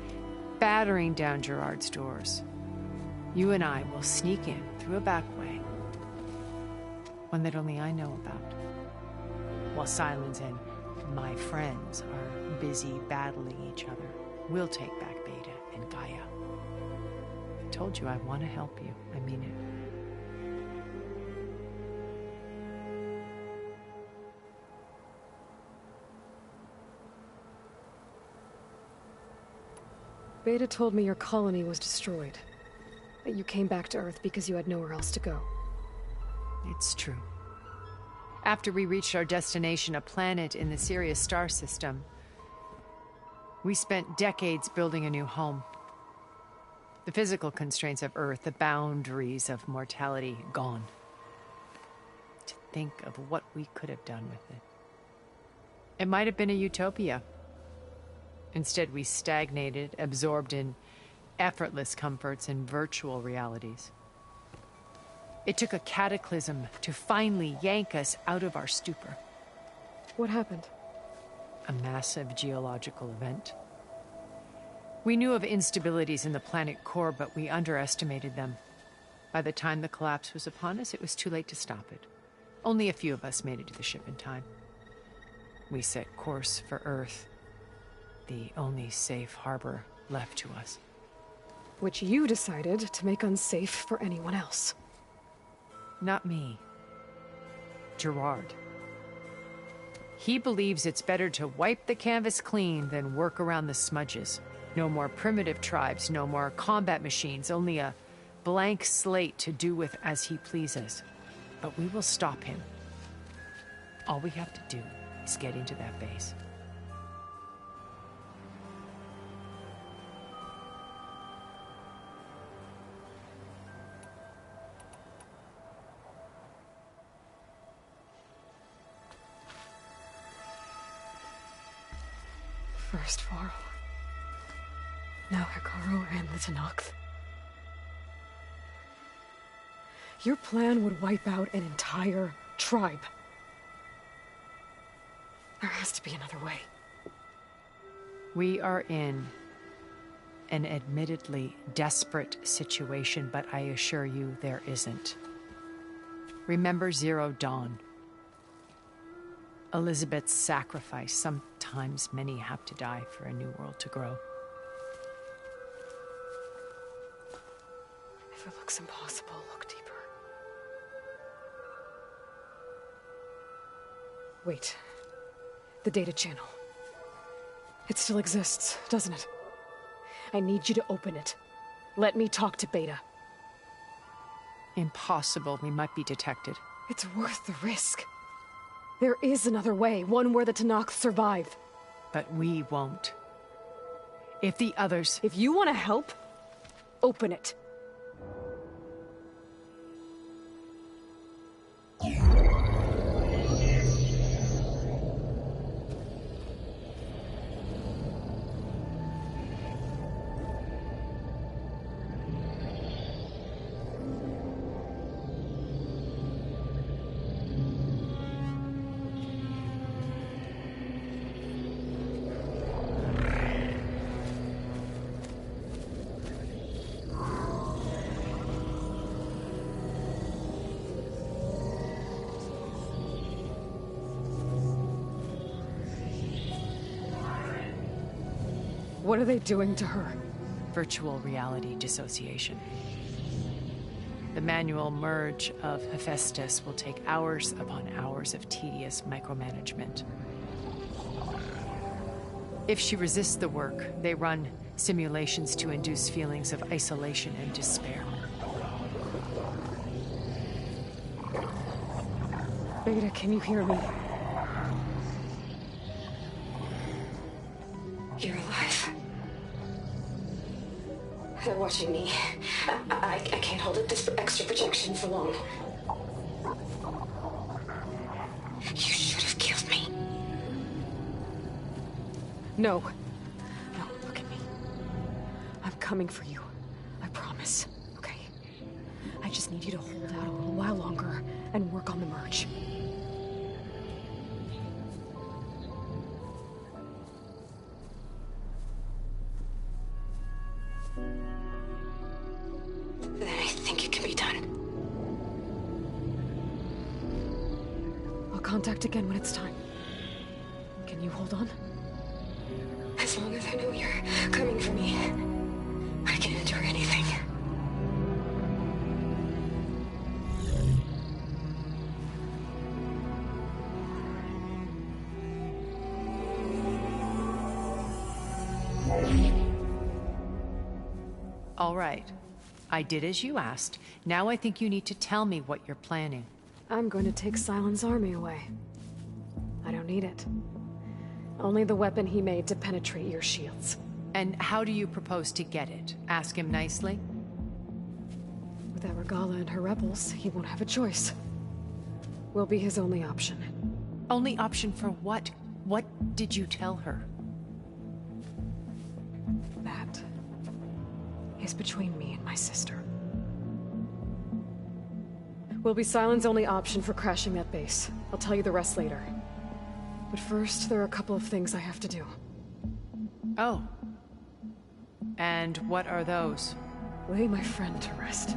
S20: battering down Gerard's doors, you and I will sneak in through a back way. One that only I know about. While Silence and my friends are busy battling each other, we'll take back Beta and Gaia. I told you I want to help you. I mean it.
S2: Beta told me your colony was destroyed. That you came back to Earth because you had nowhere else to go.
S20: It's true. After we reached our destination, a planet in the Sirius star system, we spent decades building a new home. The physical constraints of Earth, the boundaries of mortality, gone. To think of what we could have done with it. It might have been a utopia. Instead, we stagnated, absorbed in effortless comforts and virtual realities. It took a cataclysm to finally yank us out of our stupor.
S2: What happened?
S20: A massive geological event. We knew of instabilities in the planet core, but we underestimated them. By the time the collapse was upon us, it was too late to stop it. Only a few of us made it to the ship in time. We set course for Earth. The only safe harbor left to us.
S2: Which you decided to make unsafe for anyone else.
S20: Not me. Gerard. He believes it's better to wipe the canvas clean than work around the smudges. No more primitive tribes, no more combat machines, only a blank slate to do with as he pleases. But we will stop him. All we have to do is get into that base.
S2: First Varl. Now Hikaru and the Tenakth. Your plan would wipe out an entire tribe. There has to be another way.
S20: We are in an admittedly desperate situation, but I assure you there isn't. Remember Zero Dawn. Elizabeth's sacrifice. Sometimes many have to die for a new world to grow.
S2: If it looks impossible, look deeper. Wait. The data channel. It still exists, doesn't it? I need you to open it. Let me talk to Beta.
S20: Impossible. We might be detected.
S2: It's worth the risk. There is another way, one where the Tenakth survive.
S20: But we won't. If the others...
S2: If you want to help, open it. What are they doing to her?
S20: Virtual reality dissociation. The manual merge of Hephaestus will take hours upon hours of tedious micromanagement. If she resists the work, they run simulations to induce feelings of isolation and despair.
S2: Beta, can you hear me?
S16: You're alive. They're watching me. I can't hold up this extra projection for long. You should have killed me.
S2: No. No, look at me. I'm coming for you. I promise. Okay? I just need you to hold out a little while longer and work on the merge.
S16: Then I think it can be done.
S2: I'll contact again when it's time. Can you hold on?
S16: As long as I know you're coming for me, I can endure anything.
S20: All right. I did as you asked. Now I think you need to tell me what you're planning.
S2: I'm going to take Sylens' army away. I don't need it. Only the weapon he made to penetrate your shields.
S20: And how do you propose to get it? Ask him nicely?
S2: Without Regala and her rebels, he won't have a choice. We'll be his only option.
S20: Only option for what? What did you tell her?
S2: That is between me and my sister. Will be Sylens' only option for crashing that base. I'll tell you the rest later. But first, there are a couple of things I have to do.
S20: Oh. And what are those?
S2: Lay my friend to rest.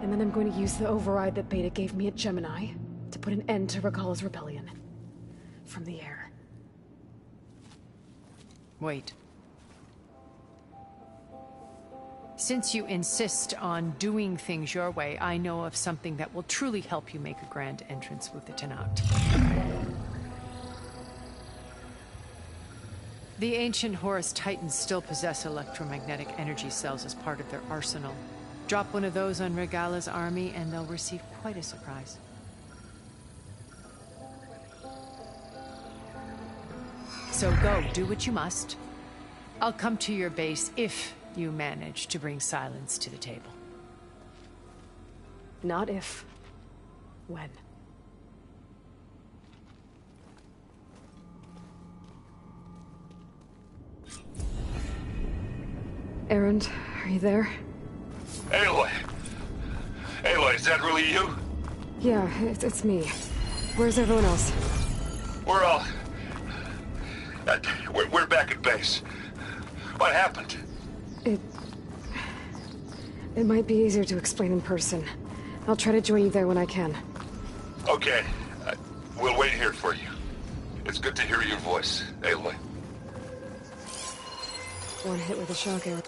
S2: And then I'm going to use the override that Beta gave me at Gemini to put an end to Regala's rebellion. From the air.
S20: Wait. Since you insist on doing things your way, I know of something that will truly help you make a grand entrance with the Tenat. The ancient Horus Titans still possess electromagnetic energy cells as part of their arsenal. Drop one of those on Regala's army and they'll receive quite a surprise. So go, do what you must. I'll come to your base if you manage to bring silence to the table.
S2: Not if. When. Erend, are you there?
S12: Aloy! Aloy, is that really you?
S2: Yeah, it's me. Where's everyone else?
S12: We're all... we're back at base. What happened?
S2: It might be easier to explain in person. I'll try to join you there when I can.
S12: Okay. We'll wait here for you. It's good to hear your voice, Aloy.
S2: One hit with a shock arrow.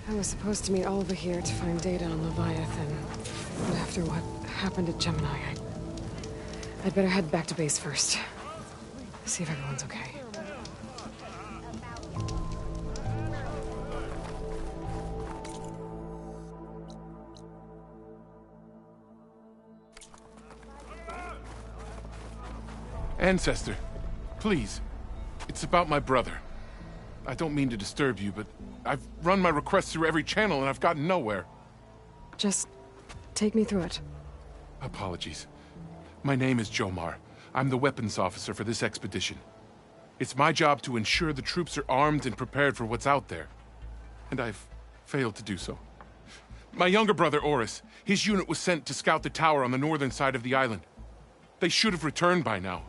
S2: I was supposed to meet Alva here to find data on Leviathan, but after what happened at Gemini, I'd better head back to base first. See if everyone's okay.
S10: Ancestor, please. It's about my brother. I don't mean to disturb you, but I've run my requests through every channel and I've gotten nowhere.
S2: Just take me through it.
S10: Apologies. My name is Jomar. I'm the weapons officer for this expedition. It's my job to ensure the troops are armed and prepared for what's out there. And I've failed to do so. My younger brother, Oris, his unit was sent to scout the tower on the northern side of the island. They should have returned by now.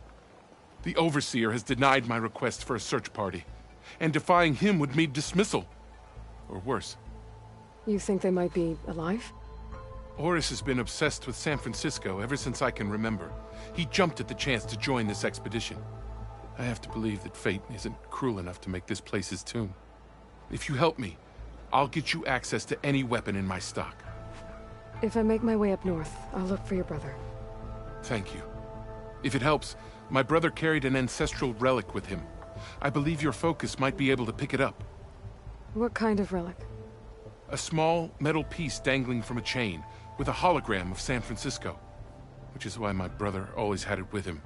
S10: The Overseer has denied my request for a search party, and defying him would mean dismissal. Or worse.
S2: You think they might be alive?
S10: Oris has been obsessed with San Francisco ever since I can remember. He jumped at the chance to join this expedition. I have to believe that fate isn't cruel enough to make this place his tomb. If you help me, I'll get you access to any weapon in my stock.
S2: If I make my way up north, I'll look for your brother.
S10: Thank you. If it helps, my brother carried an ancestral relic with him. I believe your focus might be able to pick it up.
S2: What kind of relic?
S10: A small metal piece dangling from a chain, with a hologram of San Francisco. Which is why my brother always had it with him.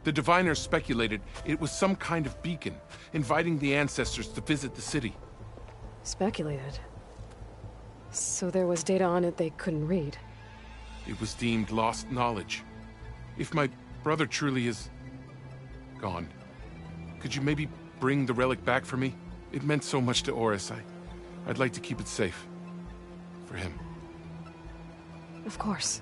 S10: The diviners speculated it was some kind of beacon, inviting the ancestors to visit the city.
S2: Speculated? So there was data on it they couldn't read?
S10: It was deemed lost knowledge. If my brother truly is... gone, could you maybe bring the relic back for me? It meant so much to Oris. I'd like to keep it safe. For him.
S2: Of course.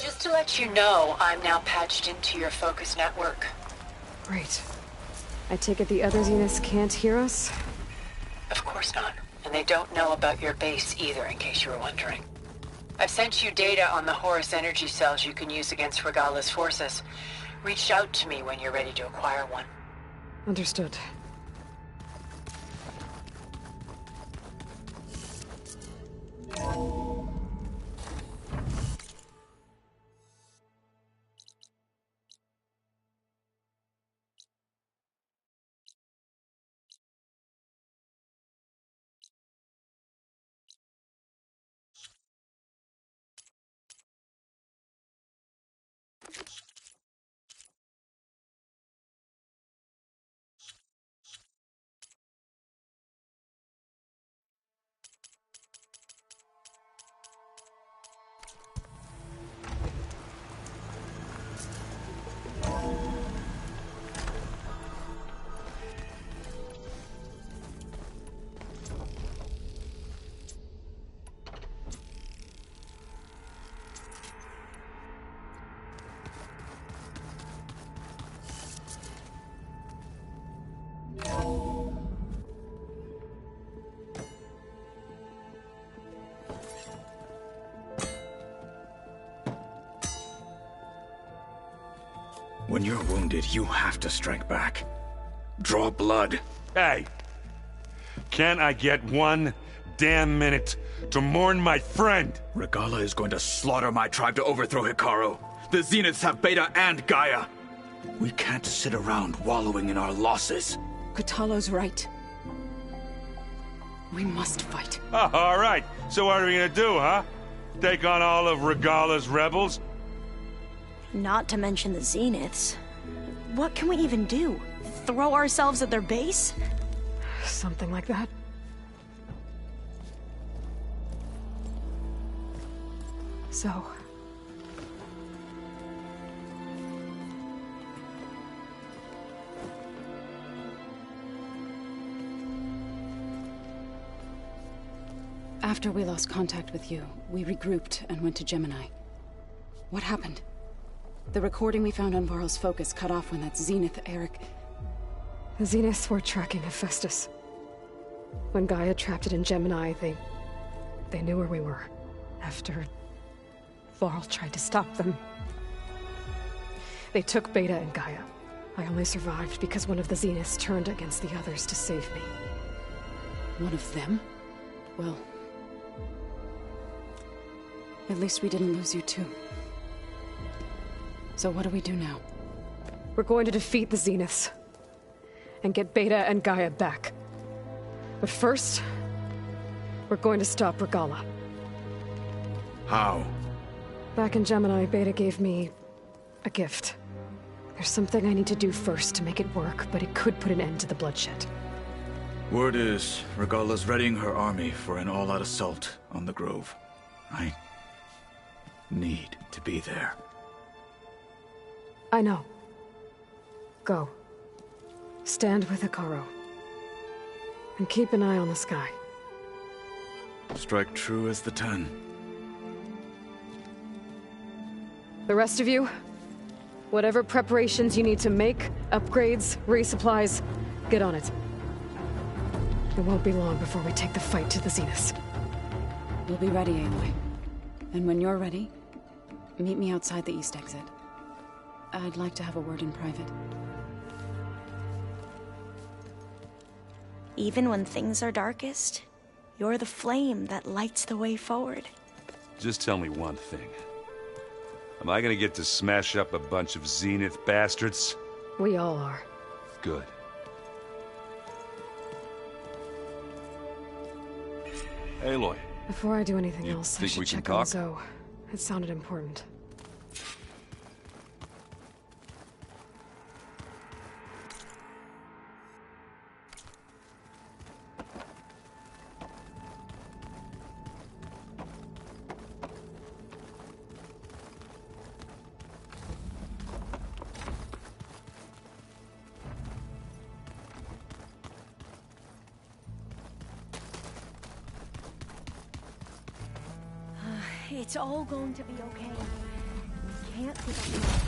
S5: Just to let you know, I'm now patched into your focus network.
S2: Great. I take it the other Zeniths can't hear us?
S5: Of course not. And they don't know about your base either, in case you were wondering. I've sent you data on the Horus energy cells you can use against Regala's forces. Reach out to me when you're ready to acquire one.
S2: Understood.
S13: When you're wounded, you have to strike back. Draw blood.
S21: Hey! Can't I get one damn minute to mourn my friend?
S13: Regala is going to slaughter my tribe to overthrow Hikaru. The Zeniths have Beta and Gaia. We can't sit around wallowing in our losses.
S22: Kotallo's right. We must fight.
S21: Oh, all right. So what are we gonna do, huh? Take on all of Regala's rebels?
S3: Not to mention the Zeniths. What can we even do? Throw ourselves at their base?
S2: Something like that. So...
S22: After we lost contact with you, we regrouped and went to Gemini. What happened? The recording we found on Varl's focus cut off when that Zenith, Eric...
S2: The Zeniths were tracking Hephaestus. When Gaia trapped it in Gemini, they knew where we were. After... Varl tried to stop them. They took Beta and Gaia, I only survived because one of the Zeniths turned against the others to save me.
S22: One of them? Well... at least we didn't lose you too. So what do we do now?
S2: We're going to defeat the Zeniths. And get Beta and Gaia back. But first... we're going to stop Regala.
S13: How?
S2: Back in Gemini, Beta gave me... a gift. There's something I need to do first to make it work, but it could put an end to the bloodshed.
S13: Word is, Regala's readying her army for an all-out assault on the Grove. I need to be there.
S2: I know. Go. Stand with Hikaru. And keep an eye on the sky.
S13: Strike true as the 10.
S2: The rest of you, whatever preparations you need to make, upgrades, resupplies, get on it. It won't be long before we take the fight to the Zeniths.
S22: We'll be ready, Aloy. And when you're ready, meet me outside the east exit. I'd like to have a word in private.
S3: Even when things are darkest, you're the flame that lights the way forward.
S11: Just tell me one thing. Am I gonna get to smash up a bunch of Zenith bastards?
S2: We all are.
S11: Good. Aloy.
S2: Before I do anything else, I
S11: think
S2: should
S11: we can
S2: check on
S11: talk?
S2: Zoe. It sounded important.
S3: It's all going to be okay. We can't give up.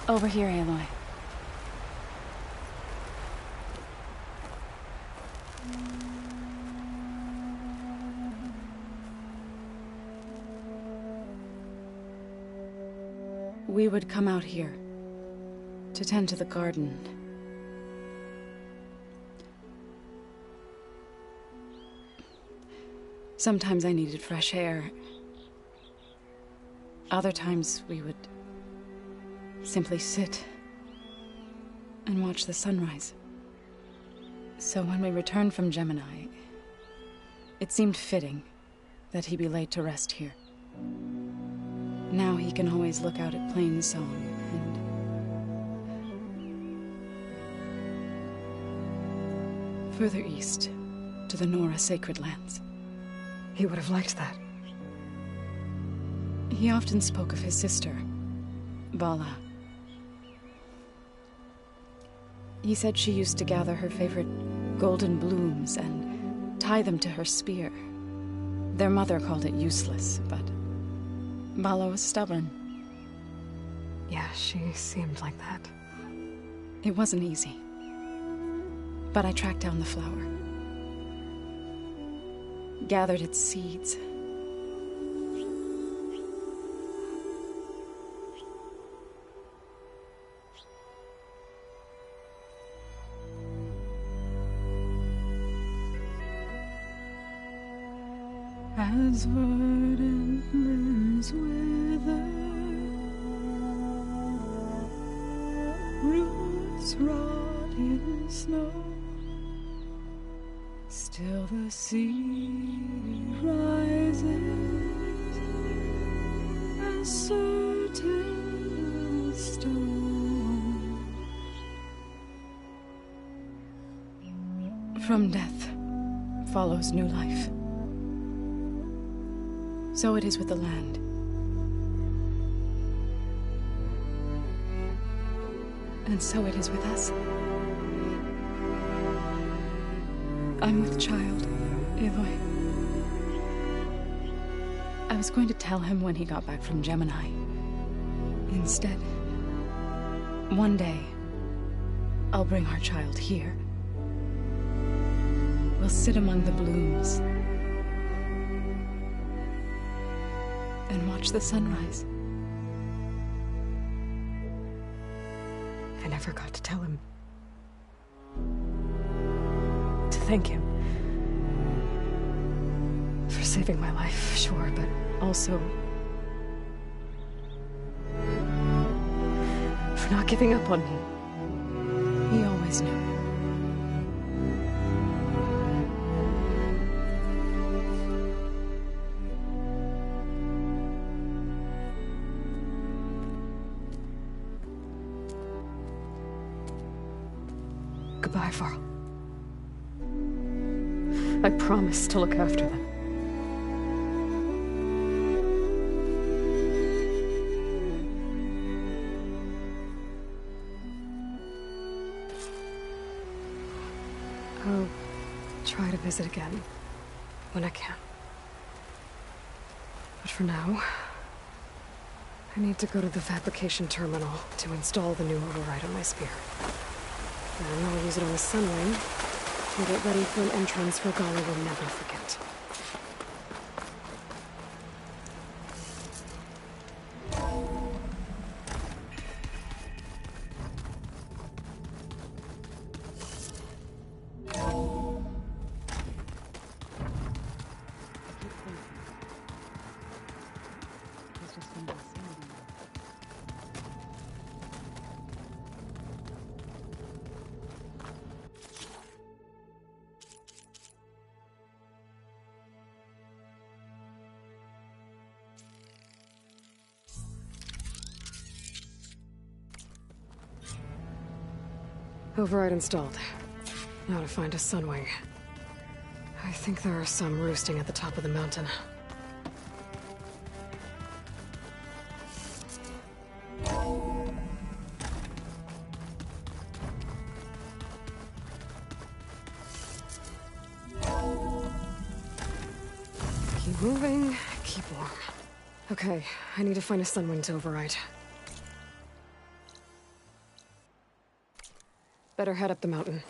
S22: Over here, Aloy. We would come out here to tend to the garden. Sometimes I needed fresh air. Other times we would simply sit and watch the sunrise. So when we returned from Gemini, it seemed fitting that he be laid to rest here. Now he can always look out at Plain Song and further east to the Nora Sacred Lands.
S2: He would have liked that.
S22: He often spoke of his sister, Vala. He said she used to gather her favorite golden blooms and tie them to her spear. Their mother called it useless, but Vala was stubborn.
S2: Yeah, she seemed like that.
S22: It wasn't easy. But I tracked down the flower. Gathered its seeds. As verdant limbs wither, roots rot in snow, still the sea rises as certain as stone. From death follows new life. So it is with the land. And so it is with us. I'm with child, Aloy. I was going to tell him when he got back from Gemini. Instead, one day, I'll bring our child here. We'll sit among the blooms and watch the sunrise.
S2: I never got to tell him. To thank him. For saving my life, sure, but also for not giving up on me.
S22: He always knew.
S2: Goodbye, Varl. I promise to look after them. I'll try to visit again when I can. But for now, I need to go to the fabrication terminal to install the new override on my spear. Then I'll use it on the Sunwing and get ready for an entrance where Gala will never forget. Override installed. Now to find a Sunwing. I think there are some roosting at the top of the mountain. Keep moving, keep warm. Okay, I need to find a Sunwing to override. Better head up the mountain.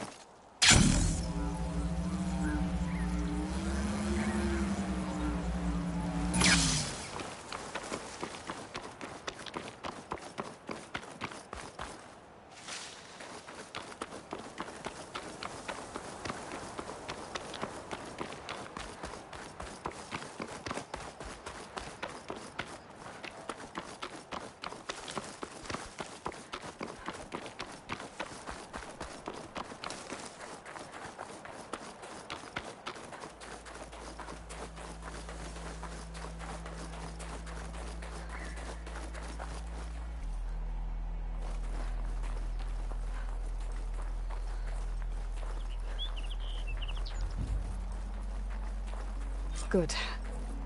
S2: Good.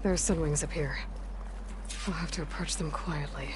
S2: There are Sunwings up here. I'll have to approach them quietly.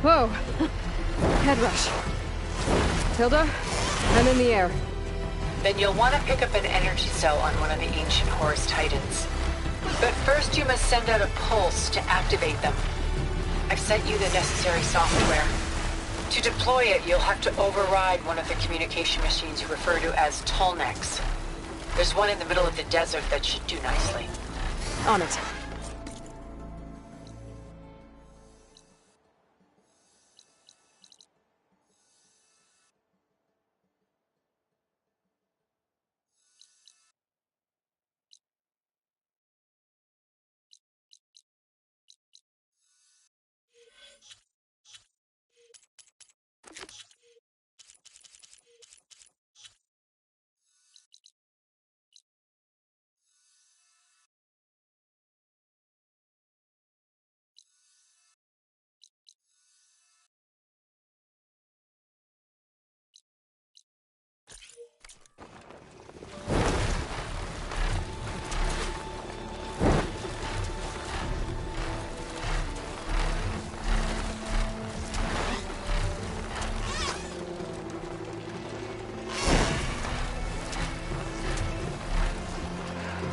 S2: Whoa! Head rush. Tilda, I'm in the air.
S5: Then you'll want to pick up an energy cell on one of the ancient Horus Titans. But first you must send out a pulse to activate them. I've sent you the necessary software. To deploy it, you'll have to override one of the communication machines you refer to as Tolnecs. There's one in the middle of the desert that should do nicely.
S2: On it.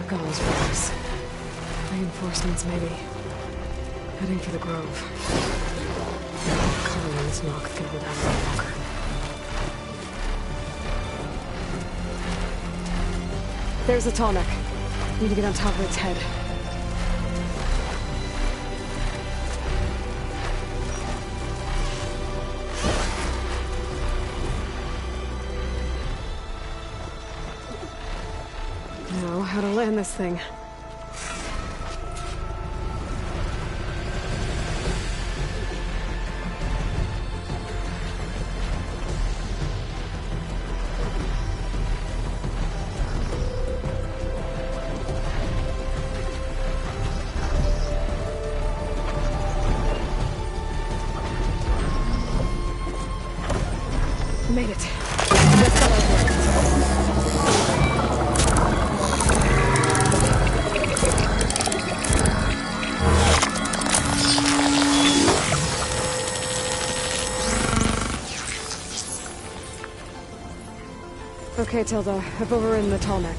S2: Gulls release. Reinforcements, maybe. Heading for the grove. The color in this knock can hold out a little longer. There's the tall neck. Need to get on top of its head. Now, how to land this thing. Made it. Let's go over. Okay, Tilda. I've overridden the tall neck.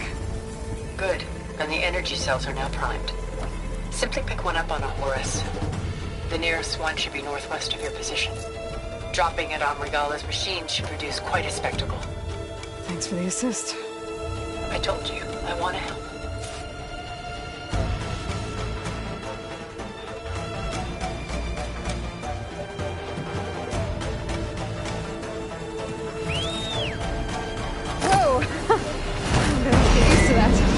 S5: Good. And the energy cells are now primed. Simply pick one up on a Horus. The nearest one should be northwest of your position. Dropping it on Regala's machine should produce quite a spectacle.
S2: Thanks for the assist.
S5: I told you, I want to help.
S2: Whoa! I'm gonna get used to that.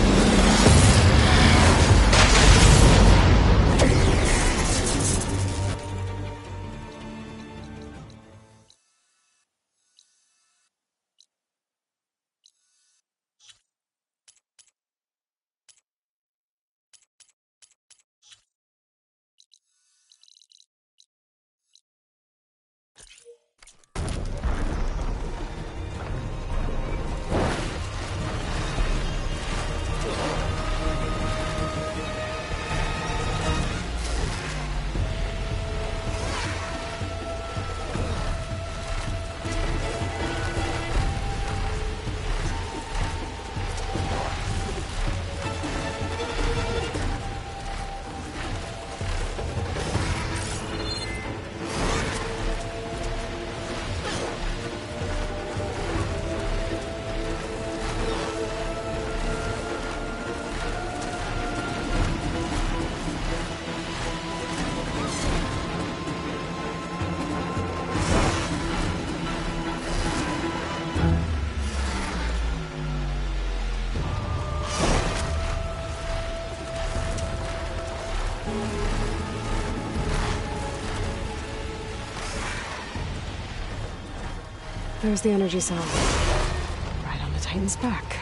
S2: There's the energy cell. Right on the Titan's back.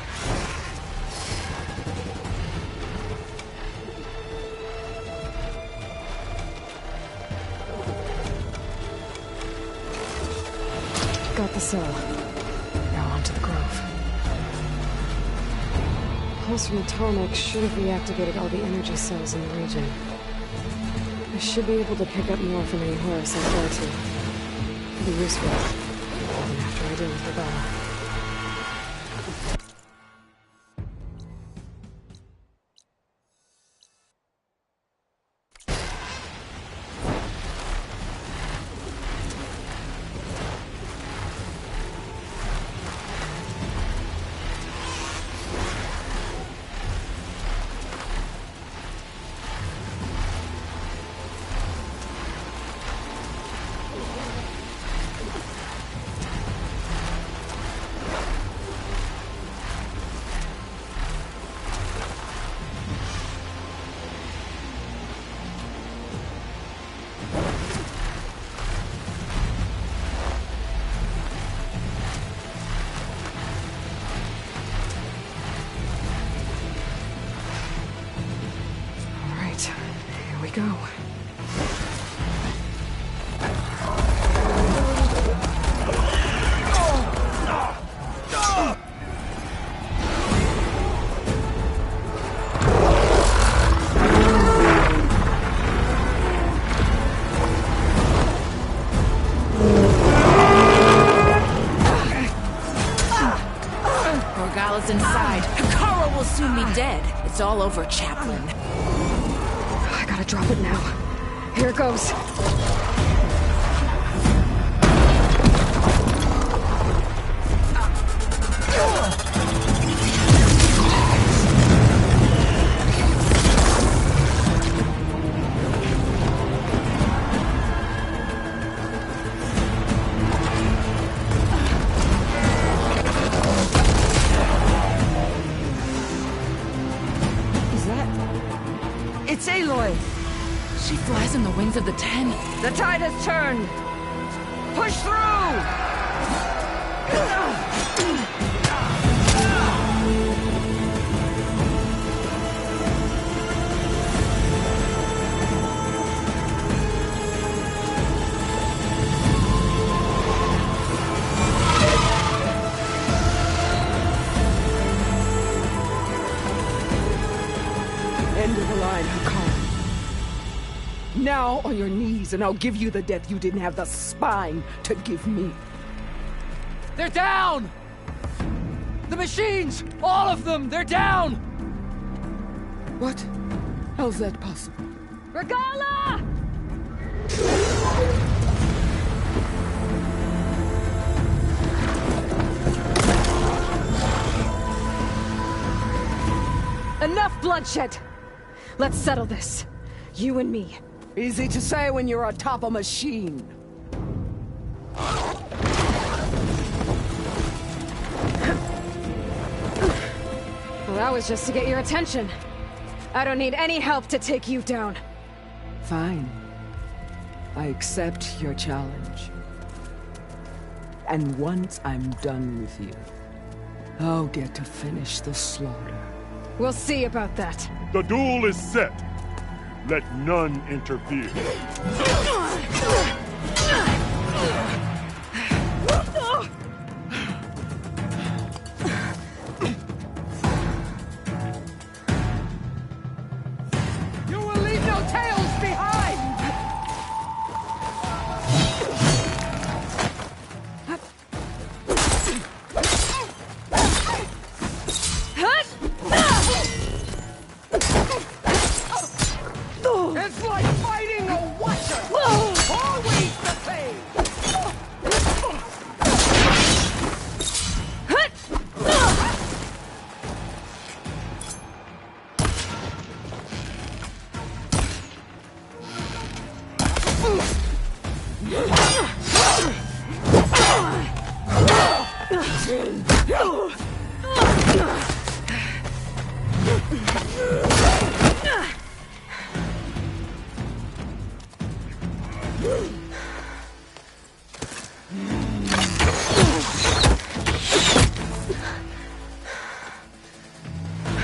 S2: Got the cell. Now on to the grove. Pulse from the Tolneck should have reactivated all the energy cells in the region. I should be able to pick up more from any Horus I go to. Could be useful. Even after I deal with Rebella. Go.
S6: Morgala's inside. Hikaru will soon be dead. It's all over, Chaplain.
S2: I gotta drop it now. Here it goes.
S6: Is that... It's Aloy! She flies on the wings of the Ten.
S17: The tide has turned! Push through!
S1: End of the line, Hikaru. Now on your knees, and I'll give you the death you didn't have the spine to give me.
S7: They're down! The machines! All of them! They're down!
S1: What? How's that possible?
S17: Regala!
S2: Enough bloodshed! Let's settle this. You and me.
S1: Easy to say when you're atop a machine.
S2: Well, that was just to get your attention. I don't need any help to take you down.
S1: Fine. I accept your challenge. And once I'm done with you, I'll get to finish the slaughter.
S2: We'll see about that.
S23: The duel is set. Let none interfere.
S1: You will leave no tales behind! It's like fighting a watcher! Always the same!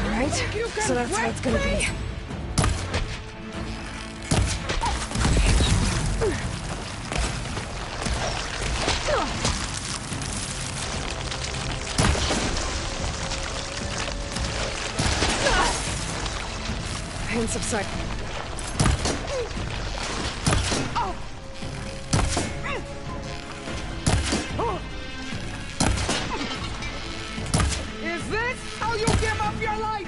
S2: Alright, so that's how it's gonna be. Pain subside.
S7: of your life!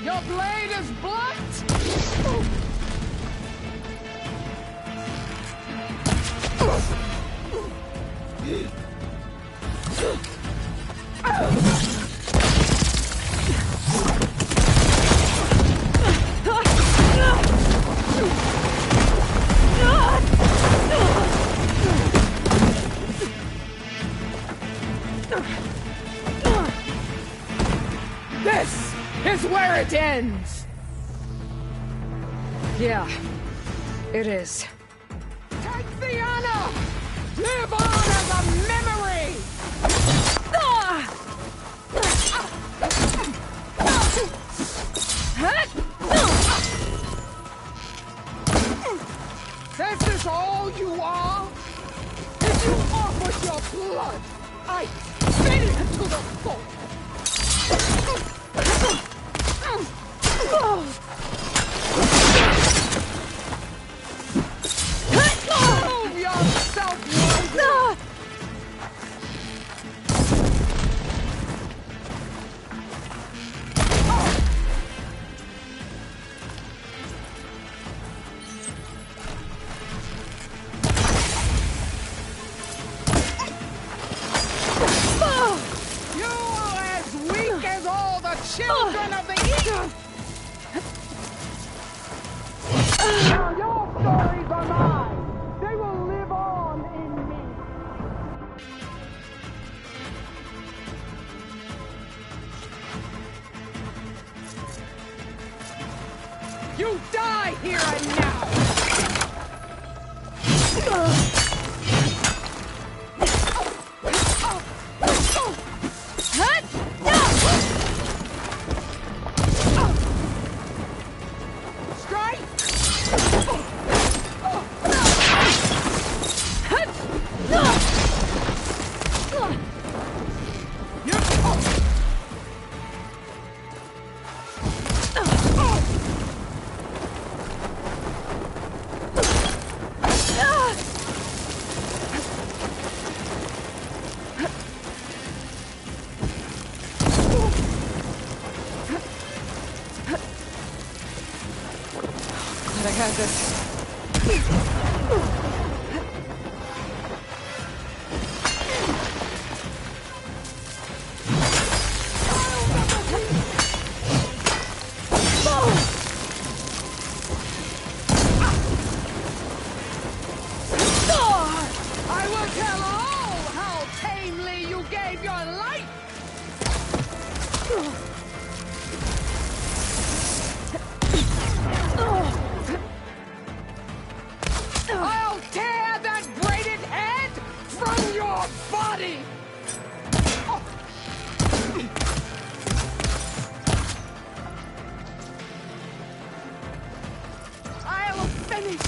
S7: Your blade is blunt! This is where it ends!
S2: Yeah, it is.
S7: Take the honor! Live on as a memory! This is all you are? If you offered your blood, I'd spit it to the full! Prove yourself worthy! You are as weak as all the children of the East! Now your stories are mine! They will live on in me! You die here and now!
S2: Glad I had this.
S7: I will tell all how tamely you gave your life! I'll tear that braided head from your body! I'll finish!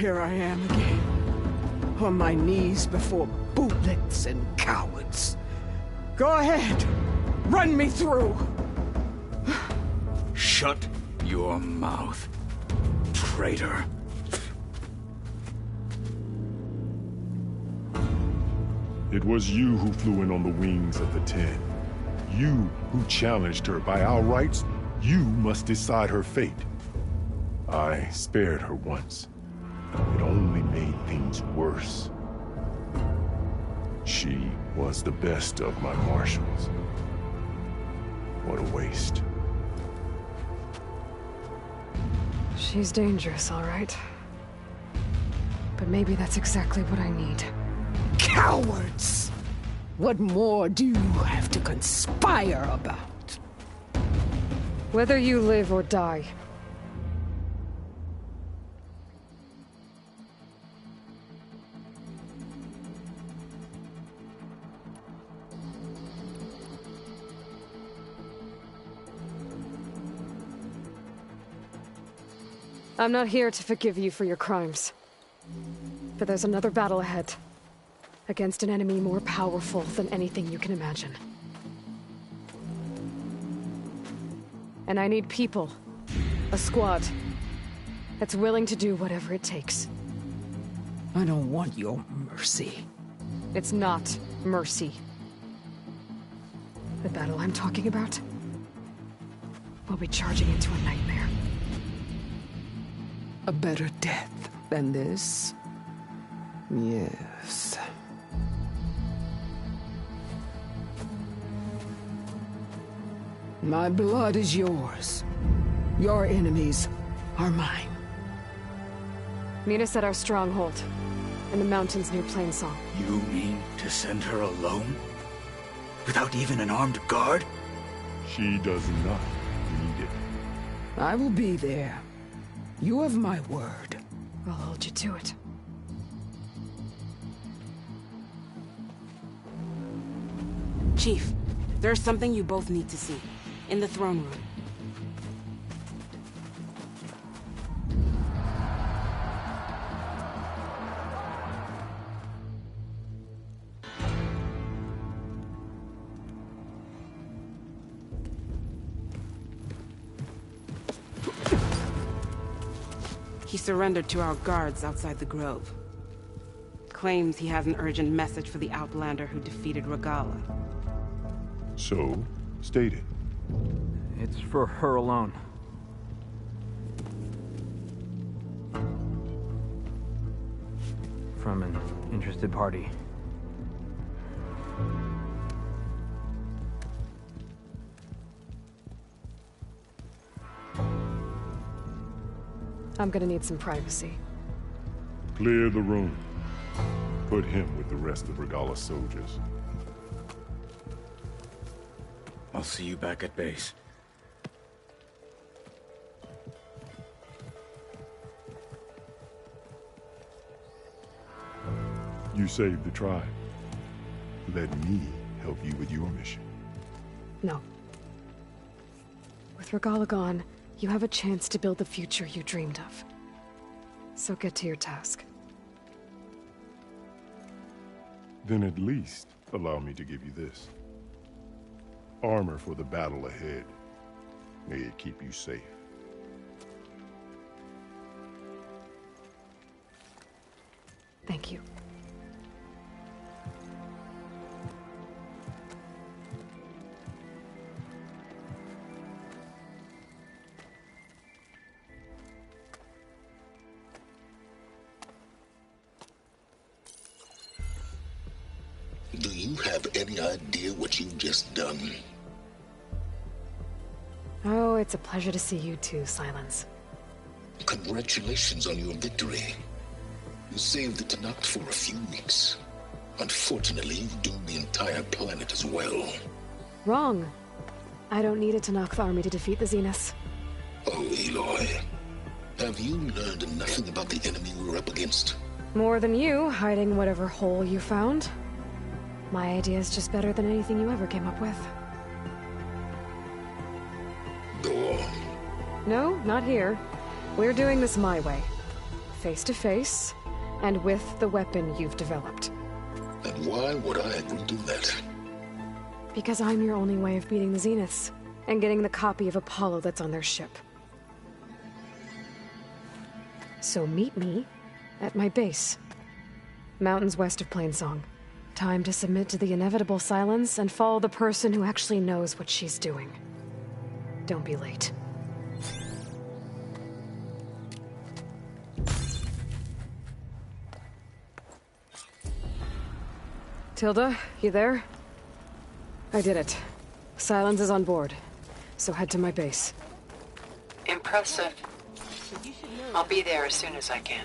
S7: here I am again. On my knees before bootlets and cowards. Go ahead. Run me through.
S13: Shut your mouth, traitor.
S23: It was you who flew in on the wings of the 10. You who challenged her. By our rights, you must decide her fate. I spared her once. It only made things worse. She was the best of my marshals. What a waste.
S2: She's dangerous, all right. But maybe that's exactly what I need.
S7: Cowards! What more do you have to conspire about?
S2: Whether you live or die. I'm not here to forgive you for your crimes. But there's another battle ahead. Against an enemy more powerful than anything you can imagine. And I need people. A squad. That's willing to do whatever it takes.
S7: I don't want your mercy.
S2: It's not mercy. The battle I'm talking about will be charging into a nightmare.
S7: A better death than this? Yes. My blood is yours. Your enemies are mine.
S2: Meet us at our stronghold, in the mountains near Plainsong.
S13: You mean to send her alone? Without even an armed guard?
S23: She does not need it.
S7: I will be there. You have my word.
S2: I'll hold you to it.
S8: Chief, there's something you both need to see. In the throne room. He surrendered to our guards outside the grove. Claims he has an urgent message for the Outlander who defeated Regala.
S23: So, state it.
S14: It's for her alone. From an interested party.
S2: I'm gonna need some privacy.
S23: Clear the room. Put him with the rest of Regala's soldiers.
S13: I'll see you back at base.
S23: You saved the tribe. Let me help you with your mission.
S2: No. With Regala gone, you have a chance to build the future you dreamed of. So get to your task.
S23: Then at least allow me to give you this. Armor for the battle ahead. May it keep you safe.
S2: Thank you.
S15: Do you have any idea what you've just done?
S2: Oh, it's a pleasure to see you too, Silence.
S15: Congratulations on your victory. You saved the Tenakth for a few weeks. Unfortunately, you've doomed the entire planet as well.
S2: Wrong. I don't need a Tenakth army to defeat the Zeniths.
S15: Oh, Aloy. Have you learned nothing about the enemy we're up against?
S2: More than you, hiding whatever hole you found. My idea is just better than anything you ever came up with.
S15: Go on.
S2: No, not here. We're doing this my way. face to face, and with the weapon you've developed.
S15: And why would I agree to that?
S2: Because I'm your only way of beating the Zeniths, and getting the copy of Apollo that's on their ship. So meet me at my base. Mountains west of Plainsong. Time to submit to the inevitable silence and follow the person who actually knows what she's doing. Don't be late. Tilda, you there? I did it. Silence is on board, so head to my base.
S5: Impressive. I'll be there as soon as I can.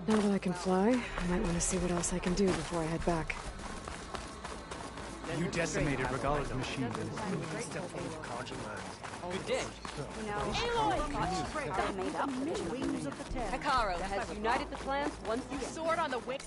S2: Now that I can fly, I might want to see what else I can do before I head back.
S4: You decimated Regala's machine.
S9: Good day. Hikaru has united the clans once again. Sword on the wing.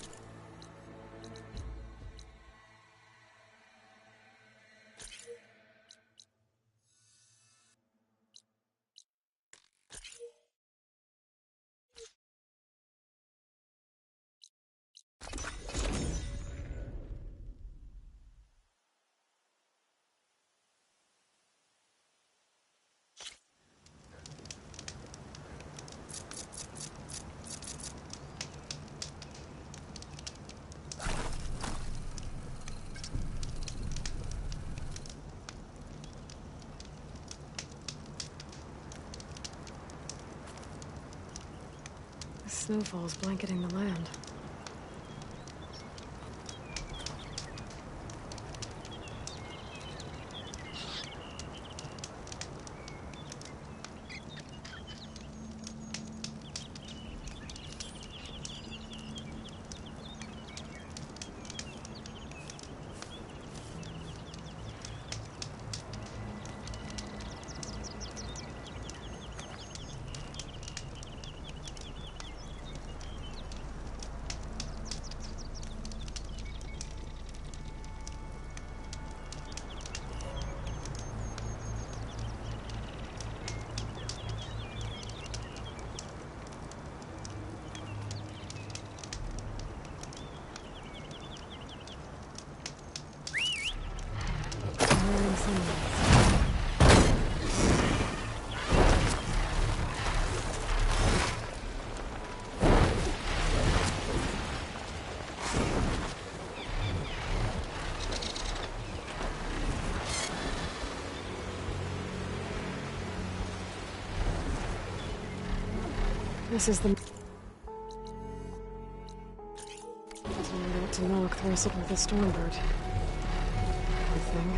S2: Snowfall's blanketing the land. This is the... Out to Nook wrestled with a Stormbird. Poor thing.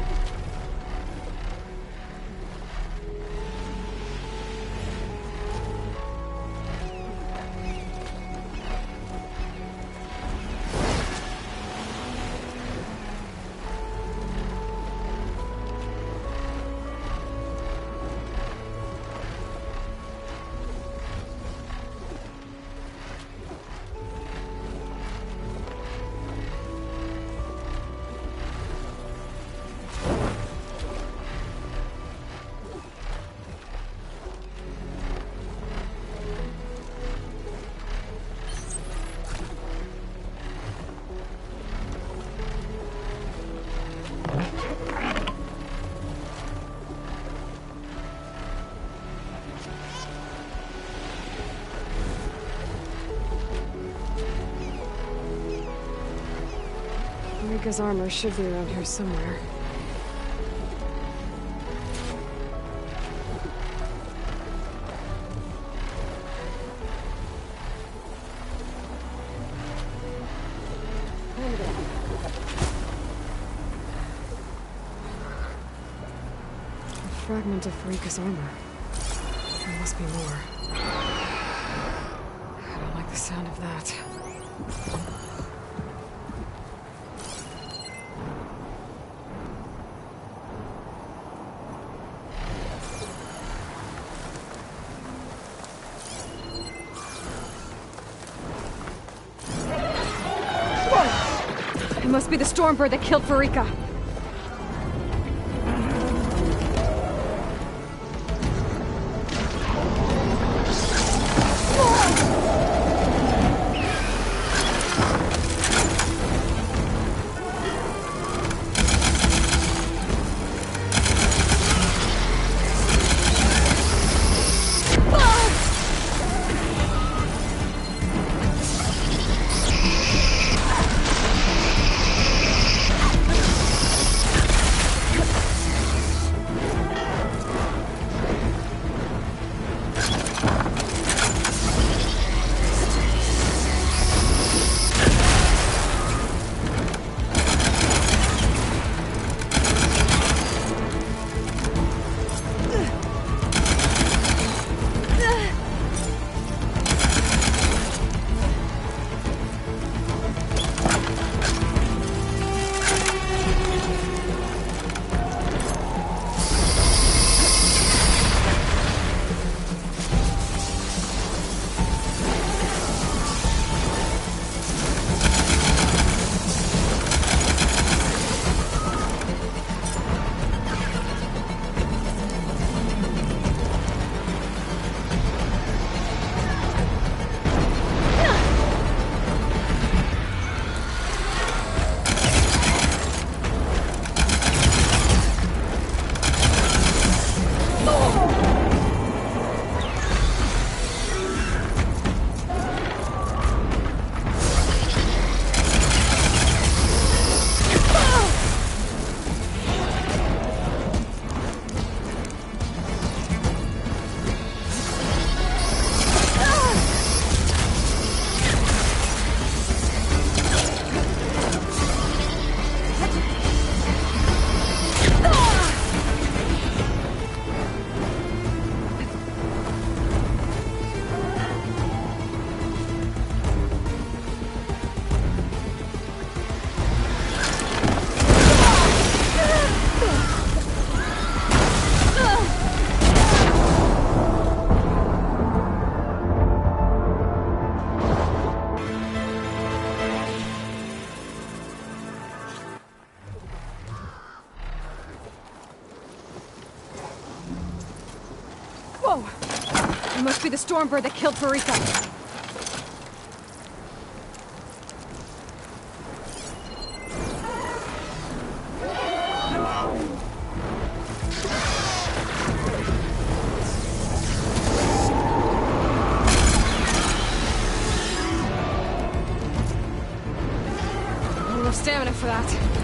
S2: Rika's armor should be around here somewhere. A fragment of Rika's armor. There must be more. I don't like the sound of that. It must be the Stormbird that killed Farika.
S17: Whoa! It must be the Stormbird that killed Farika. Not enough stamina for that.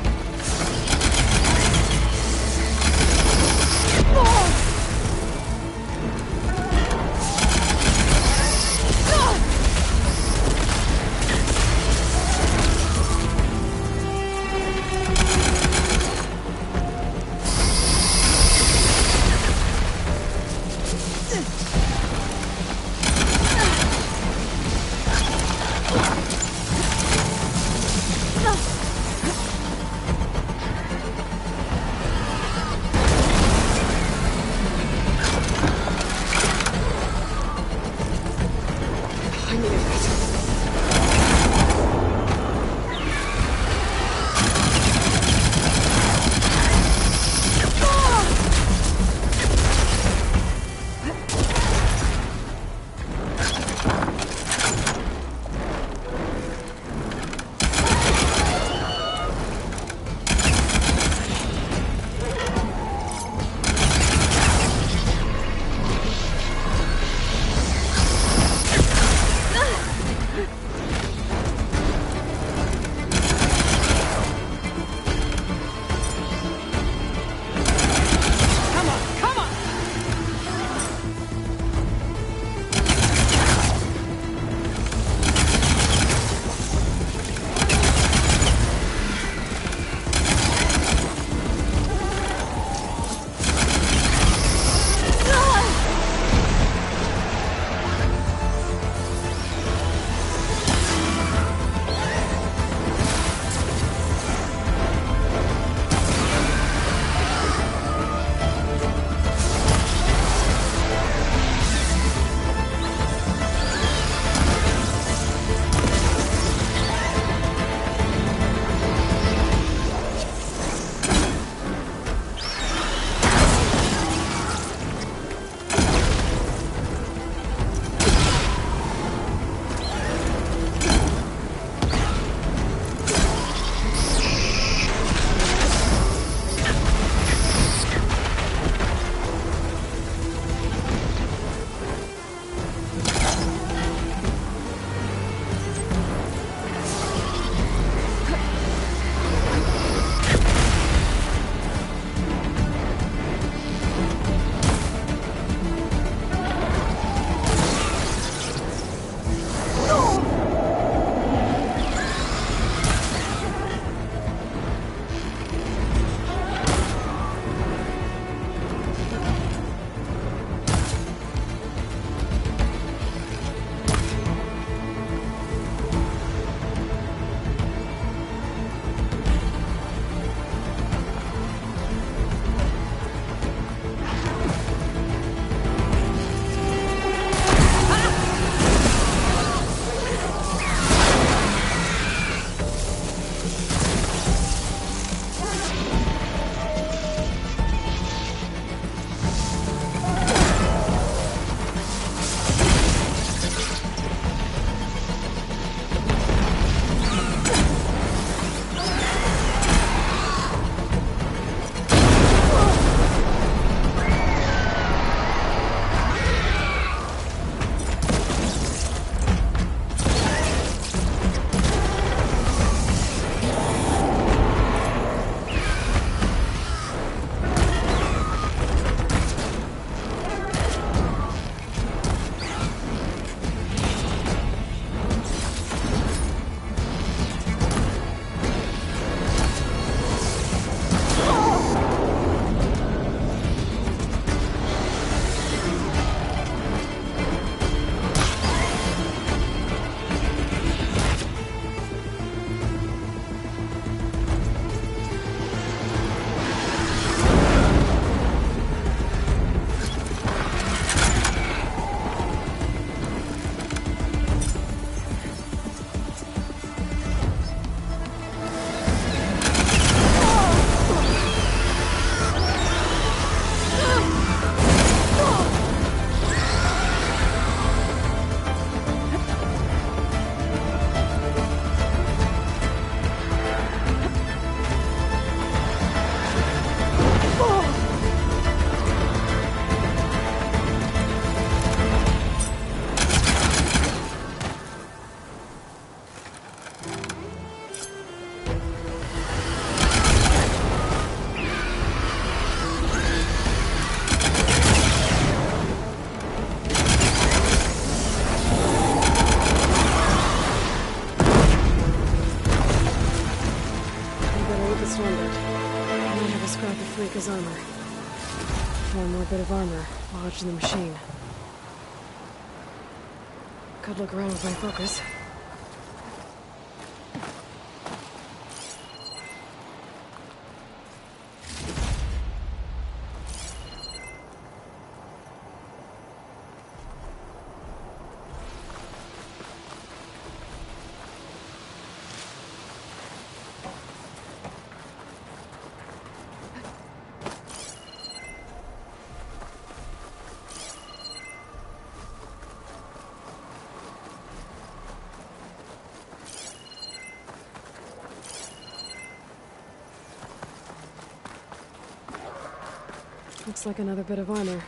S2: Stormbird. I might have a scrap of Freaka's armor. One more bit of armor lodged in the machine. Could look around with my focus. Looks like another bit of armor.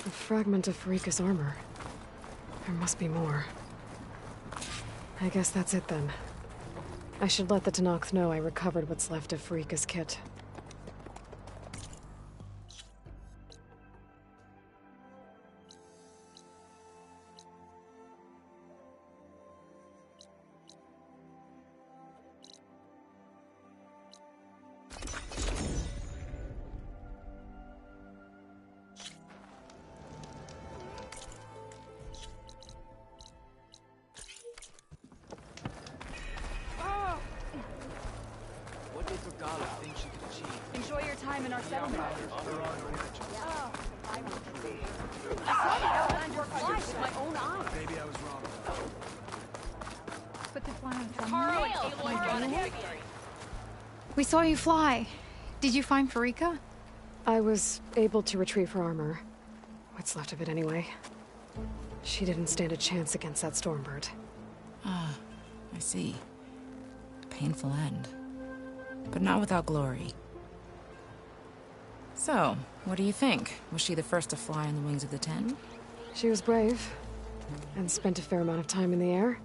S2: A fragment of Freaka's armor. There must be more. I guess that's it then. I should let the Tenakth know I recovered what's left of Freaka's kit.
S9: Enjoy your time in our settlement.
S4: Maybe I was wrong.
S16: But the flying from
S9: Carl and Aloy brought us here.
S16: We saw you fly. Did you find Farika?
S2: I was able to retrieve her armor. What's left of it anyway. She didn't stand a chance against that Stormbird.
S6: Ah, I see. A painful end. But not without glory. So, what do you think? Was she the first to fly on the wings of the Ten?
S2: She was brave, and spent a fair amount of time in the air.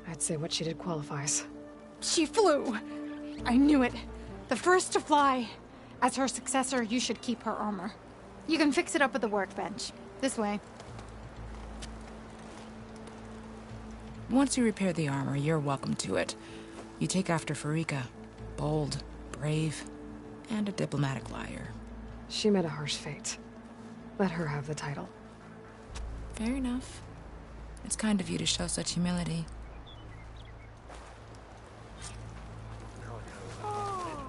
S2: I'd say what she did qualifies.
S16: She flew! I knew it. The first to fly. As her successor, you should keep her armor. You can fix it up at the workbench. This way.
S6: Once you repair the armor, you're welcome to it. You take after Farika. Bold, brave, and a diplomatic liar.
S2: She met a harsh fate. Let her have the title.
S6: Fair enough. It's kind of you to show such humility.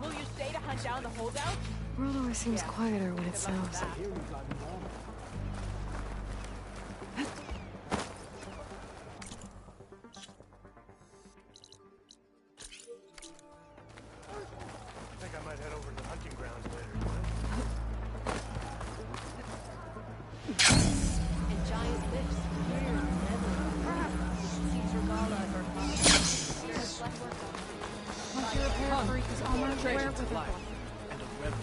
S9: Will you stay to hunt down the holdout?
S2: The world always seems quieter when it snows.
S4: I think I might head over to the hunting grounds later.
S9: And giant lips. Sees Regala and her
S16: Once you repair Farika's armor, wear it with her.
S4: And a rebel.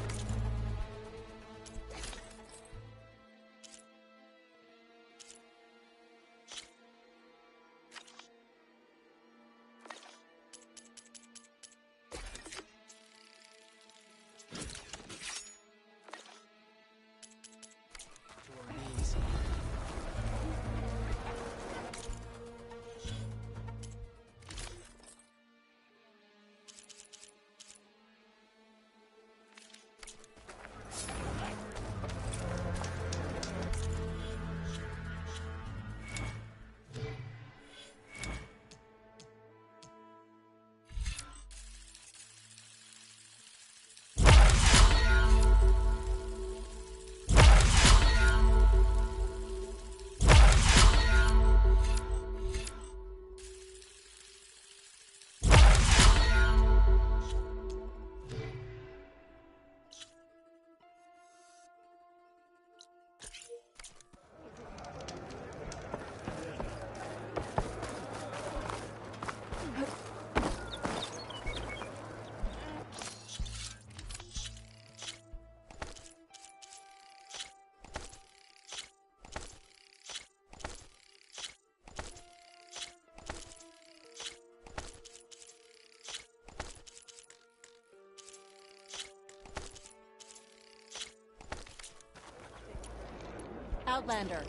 S18: Outlander.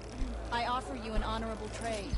S18: I offer you an honorable trade.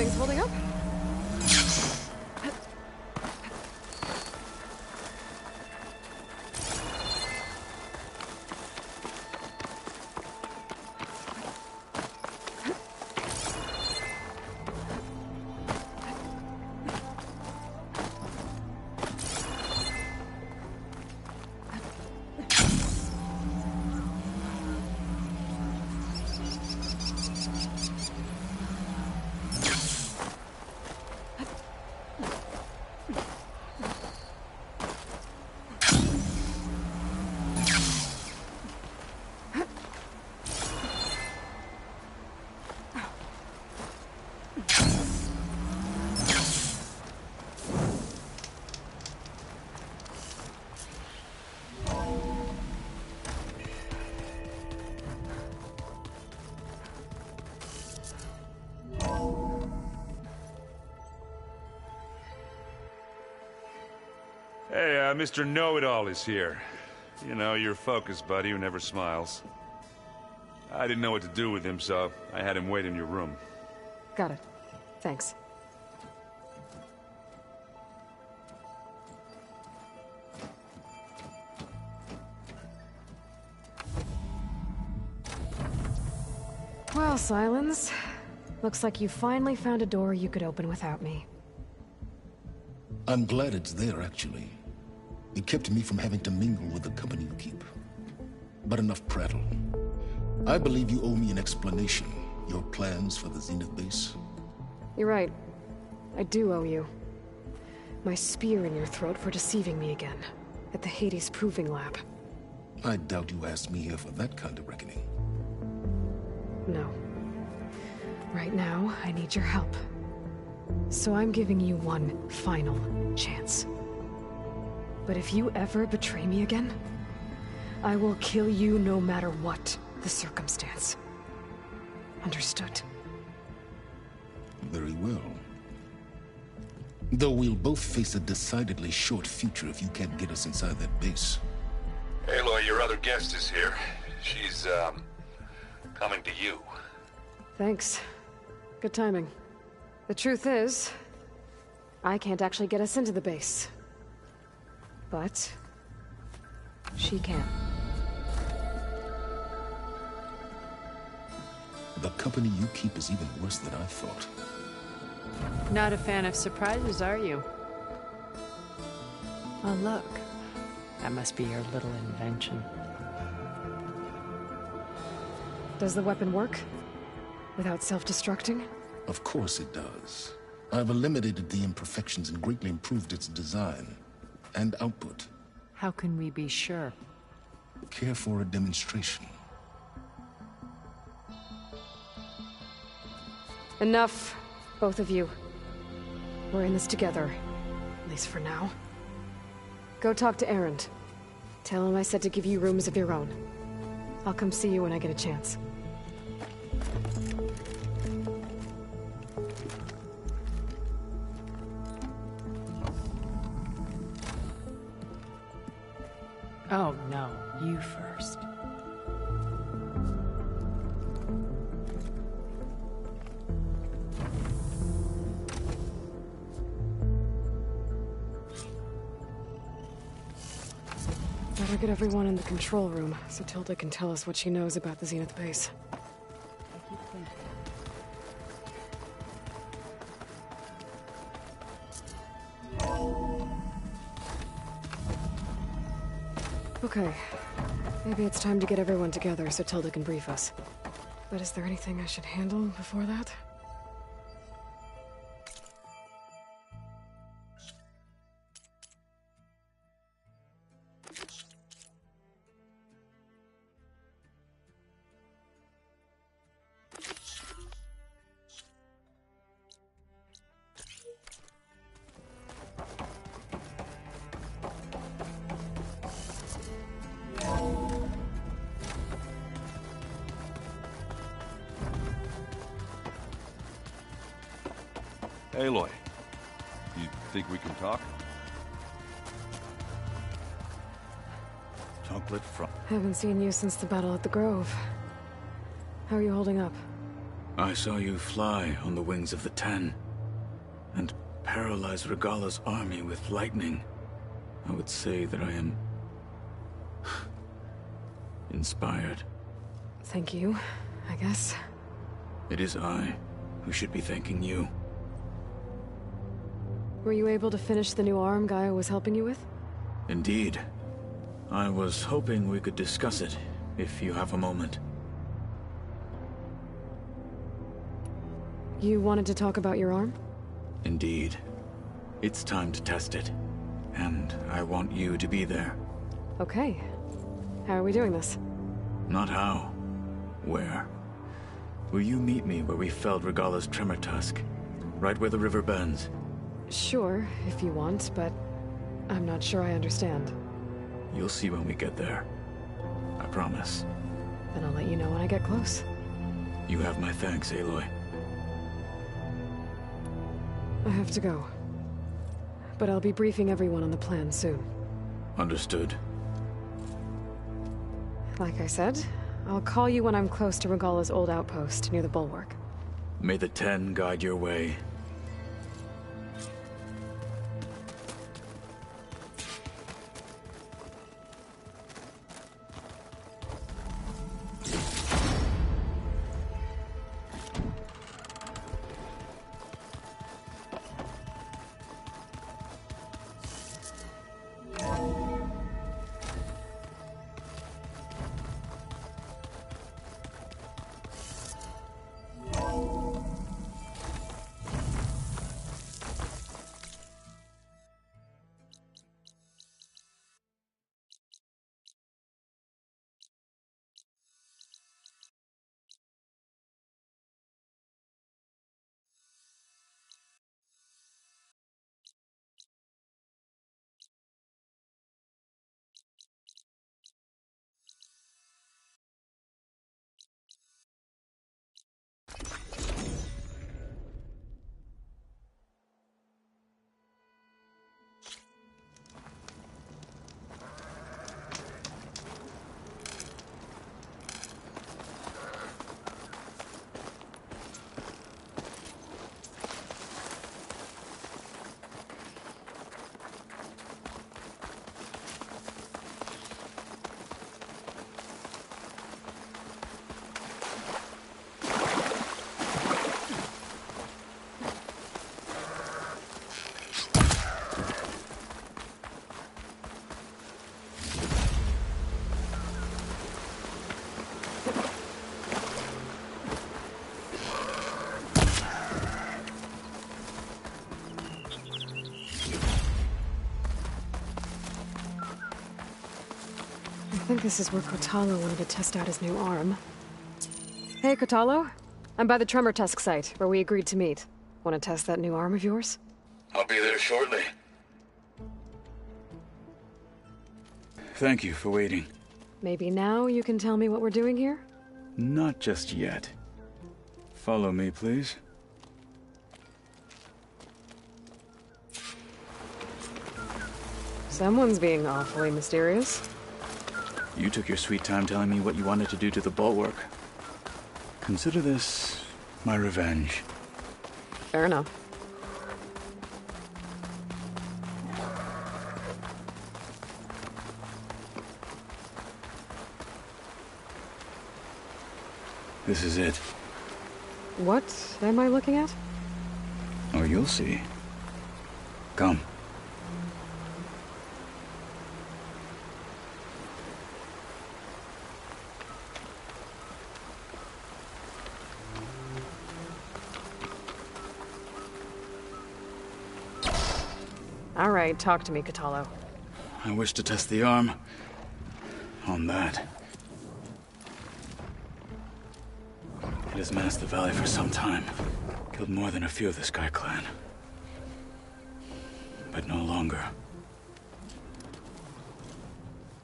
S2: Wings holding up?
S11: Hey, Mr. Know-It-All is here. You know, your focus buddy who never smiles. I didn't know what to do with him, so I had him wait in your room.
S2: Got it. Thanks. Well, Silence. Looks like you finally found a door you could open without me.
S15: I'm glad it's there, actually. It kept me from having to mingle with the company you keep. But enough prattle. I believe you owe me an explanation. Your plans for the Zenith base?
S2: You're right. I do owe you. My spear in your throat for deceiving me again. At the Hades Proving Lab.
S15: I doubt you asked me here for that kind of reckoning.
S2: No. Right now, I need your help. So I'm giving you one final chance. But if you ever betray me again, I will kill you no matter what the circumstance. Understood?
S15: Very well. Though we'll both face a decidedly short future if you can't get us inside that base.
S12: Aloy, your other guest is here. She's, coming to you.
S2: Thanks. Good timing. The truth is, I can't actually get us into the base. But she can.
S15: The company you keep is even worse than I thought.
S1: Not a fan of surprises, are you? Oh, look. That must be your little invention.
S2: Does the weapon work? Without self-destructing?
S15: Of course it does. I've eliminated the imperfections and greatly improved its design and output.
S1: How can we be sure?
S15: Care for a demonstration?
S2: Enough, both of you. We're in this together, at least for now. Go talk to Erend. Tell him I said to give you rooms of your own. I'll come see you when I get a chance.
S1: Oh no, you first.
S2: Better get everyone in the control room, so Tilda can tell us what she knows about the Zenith base. Okay. Maybe it's time to get everyone together so Tilda can brief us. But is there anything I should handle before that?
S11: Aloy, you think we can talk?
S13: Chocolate from...
S2: Haven't seen you since the battle at the Grove. How are you holding up?
S13: I saw you fly on the wings of the Ten, and paralyze Regala's army with lightning. I would say that I am... inspired.
S2: Thank you, I guess.
S13: It is I who should be thanking you.
S2: Were you able to finish the new arm Gaia was helping you with?
S13: Indeed. I was hoping we could discuss it, if you have a moment.
S2: You wanted to talk about your arm?
S13: Indeed. It's time to test it. And I want you to be there.
S2: Okay. How are we doing this?
S13: Not how. Where. Will you meet me where we felled Regala's tremor tusk? Right where the river bends?
S2: Sure, if you want, but I'm not sure I understand.
S13: You'll see when we get there. I promise.
S2: Then I'll let you know when I get close.
S13: You have my thanks, Aloy.
S2: I have to go. But I'll be briefing everyone on the plan soon.
S13: Understood.
S2: Like I said, I'll call you when I'm close to Regala's old outpost near the bulwark.
S13: May the Ten guide your way.
S2: think this is where Kotalo wanted to test out his new arm. Hey, Kotalo. I'm by the Tremor Tusk site, where we agreed to meet. Want to test that new arm of yours?
S13: I'll be there shortly. Thank you for waiting.
S2: Maybe now you can tell me what we're doing here?
S13: Not just yet. Follow me, please.
S2: Someone's being awfully mysterious.
S13: You took your sweet time telling me what you wanted to do to the bulwark. Consider this my revenge.
S2: Fair enough.
S13: This is it.
S2: What am I looking at?
S13: Oh, you'll see. Come.
S2: All right, talk to me, Kotalo.
S13: I wish to test the arm on that. It has menaced the valley for some time. Killed more than a few of the Sky Clan. But no longer.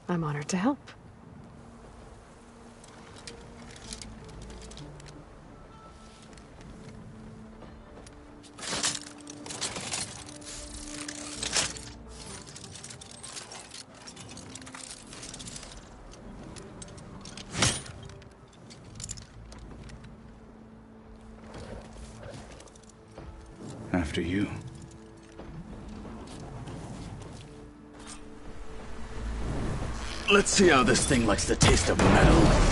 S2: I'm honored to help.
S13: After you. Let's see how this thing likes the taste of metal.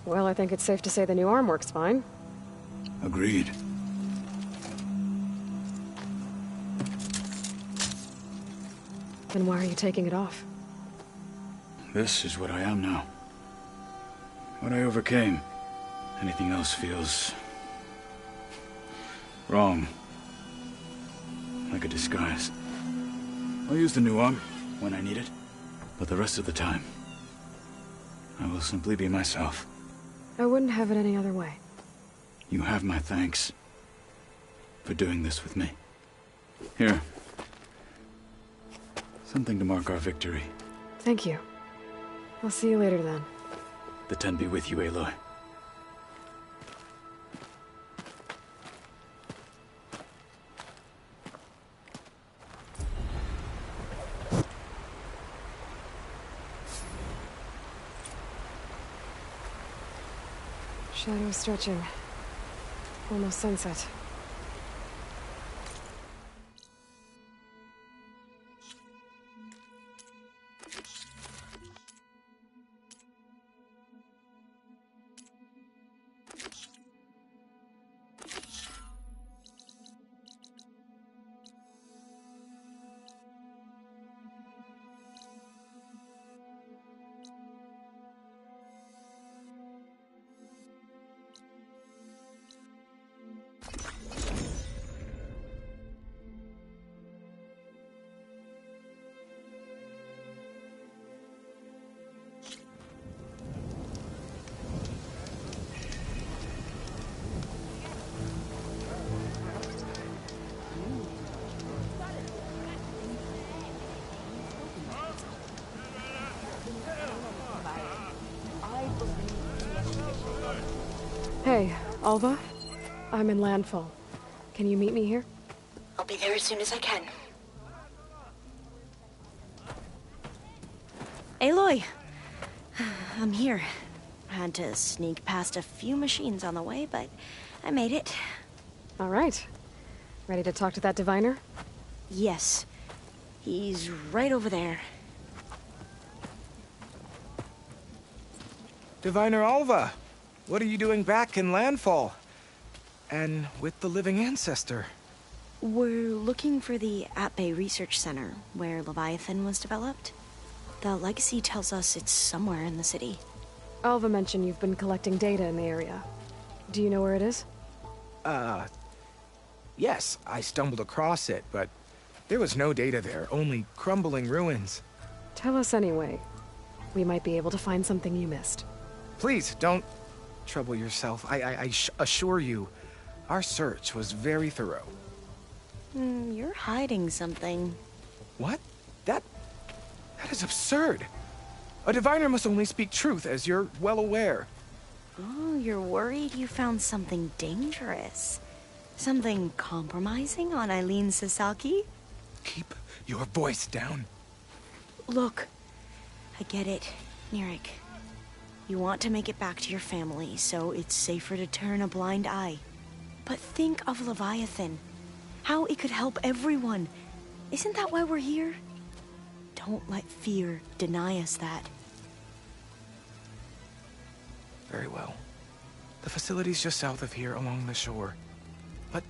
S2: Well, I think it's safe to say the new arm works fine.
S13: Agreed.
S2: Then why are you taking it off?
S13: This is what I am now. What I overcame. Anything else feels wrong. Like a disguise. I'll use the new arm when I need it, but the rest of the time, I will simply be myself.
S2: I wouldn't have it any other way.
S13: You have my thanks for doing this with me. Here. Something to mark our victory.
S2: Thank you. I'll see you later then.
S13: The Ten be with you, Aloy.
S2: Shadow stretching. Almost sunset. Hey, Alva. I'm in Landfall. Can you meet me here?
S3: I'll be there as soon as I can. Aloy! I'm here. Had to sneak past a few machines on the way, but I made it.
S2: All right. Ready to talk to that diviner?
S3: Yes. He's right over there.
S10: Diviner Alva, what are you doing back in Landfall? And with the living ancestor?
S3: We're looking for the At-Bay Research Center, where Leviathan was developed. The legacy tells us it's somewhere in the city.
S2: Alva mentioned you've been collecting data in the area. Do you know where it is?
S10: Yes, I stumbled across it, but there was no data there, only crumbling ruins.
S2: Tell us anyway. We might be able to find something you missed.
S10: Please, don't trouble yourself. I assure you, our search was very thorough.
S3: You're hiding something.
S10: What? That is absurd. A diviner must only speak truth, as you're well aware.
S3: Oh, you're worried you found something dangerous. Something compromising on Eileen Sasaki?
S10: Keep your voice down.
S3: Look, I get it, Nirik. You want to make it back to your family, so it's safer to turn a blind eye. But think of Leviathan. How it could help everyone. Isn't that why we're here? Don't let fear deny us that.
S10: Very well. The facility's just south of here, along the shore. But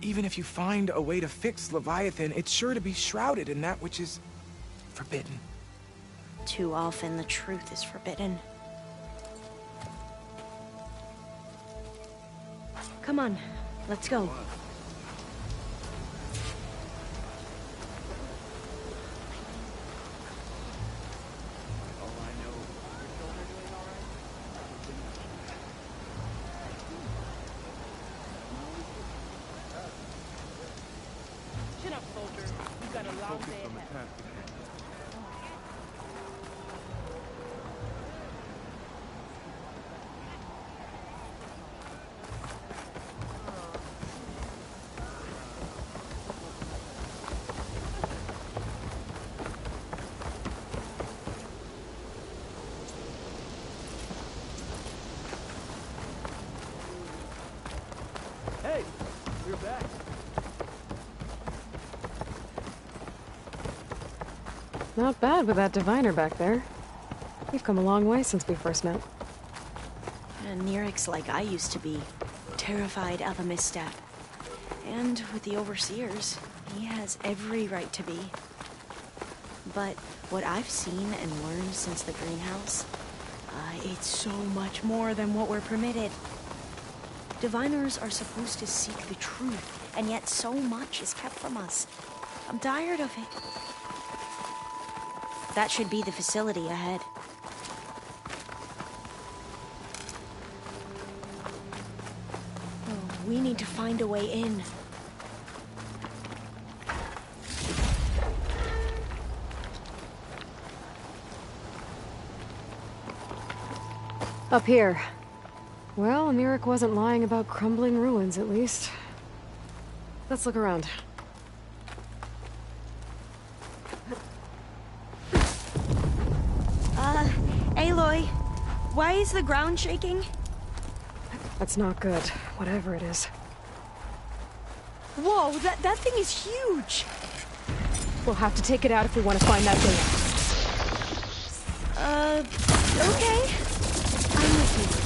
S10: even if you find a way to fix Leviathan, it's sure to be shrouded in that which is forbidden.
S3: Too often the truth is forbidden. Come on, let's go.
S9: Chin up, soldier. You got a long day ahead.
S14: Hey, you're back.
S2: Not bad with that diviner back there. We've come a long way since we first met.
S3: And Nirik's like I used to be, terrified of a misstep. And with the Overseers, he has every right to be. But what I've seen and learned since the greenhouse, it's so much more than what we're permitted. Diviners are supposed to seek the truth, and yet so much is kept from us. I'm tired of it. That should be the facility ahead. Oh, we need to find a way in.
S2: Up here. Well, Nirik wasn't lying about crumbling ruins, at least. Let's look around.
S3: Aloy, why is the ground shaking?
S2: That's not good, whatever it is.
S3: Whoa, that thing is huge!
S2: We'll have to take it out if we want to find that data.
S3: Okay. I'm with you.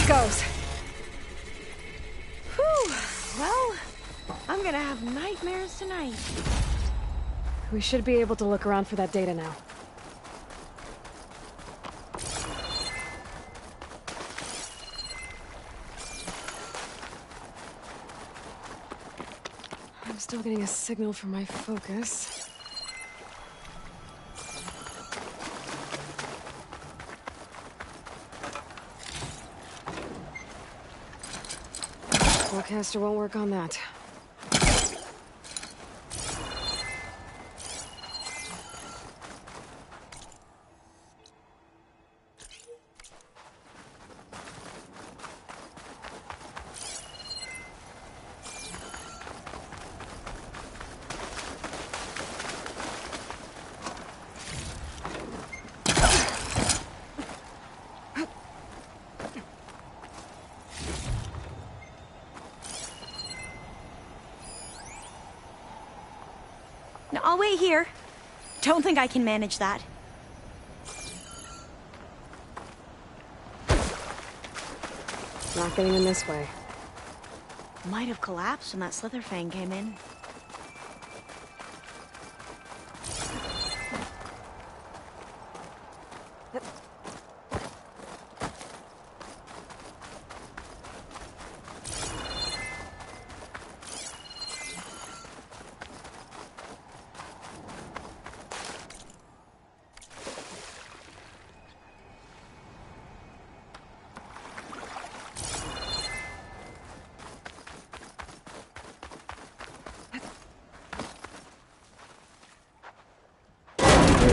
S2: it goes.
S3: Whew. Well, I'm gonna have nightmares tonight.
S2: We should be able to look around for that data now. I'm still getting a signal from my focus. Forecaster won't work on that.
S3: Now, I'll wait here. Don't think I can manage that.
S2: Not getting in this way.
S3: Might have collapsed when that Slitherfang came in.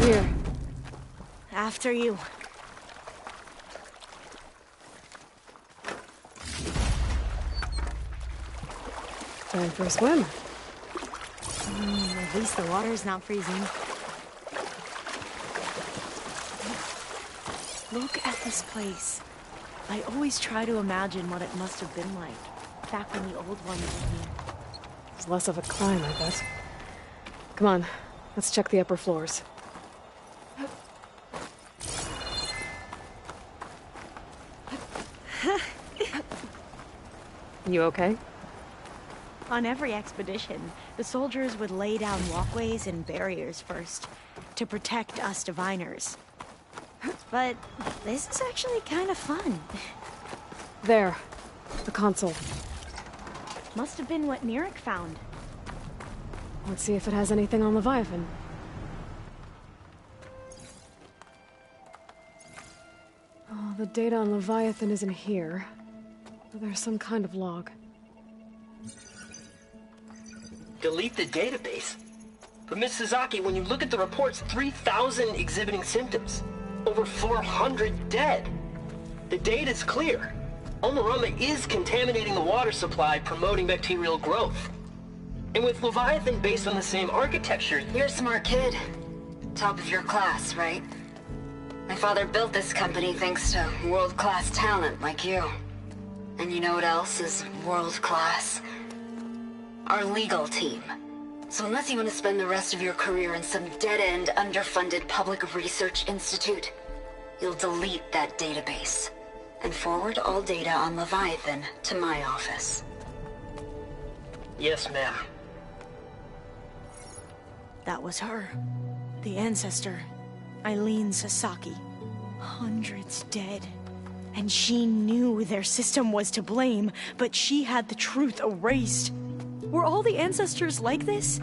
S2: Here.
S3: After you.
S2: Time for a swim.
S3: At least the water's not freezing. Look at this place. I always try to imagine what it must have been like back when the old ones were here.
S2: It's less of a climb, I bet. Come on, let's check the upper floors. You okay?
S3: On every expedition, the soldiers would lay down walkways and barriers first to protect us diviners. But this is actually kind of fun.
S2: There. The console.
S3: Must have been what Nirek found.
S2: Let's see if it has anything on Leviathan. Oh, the data on Leviathan isn't here. But there's some kind of log.
S19: Delete the database? But Miss Sasaki, when you look at the reports, 3,000 exhibiting symptoms. Over 400 dead. The data's clear. Omarama is contaminating the water supply, promoting bacterial growth. And with Leviathan based on the same architecture...
S20: You're a smart kid. Top of your class, right? My father built this company thanks to world-class talent like you. And you know what else is world-class? Our legal team. So unless you want to spend the rest of your career in some dead-end, underfunded public research institute, you'll delete that database and forward all data on Leviathan to my office.
S19: Yes, ma'am.
S3: That was her. The ancestor, Eileen Sasaki. Hundreds dead. And she knew their system was to blame, but she had the truth erased. Were all the ancestors like this?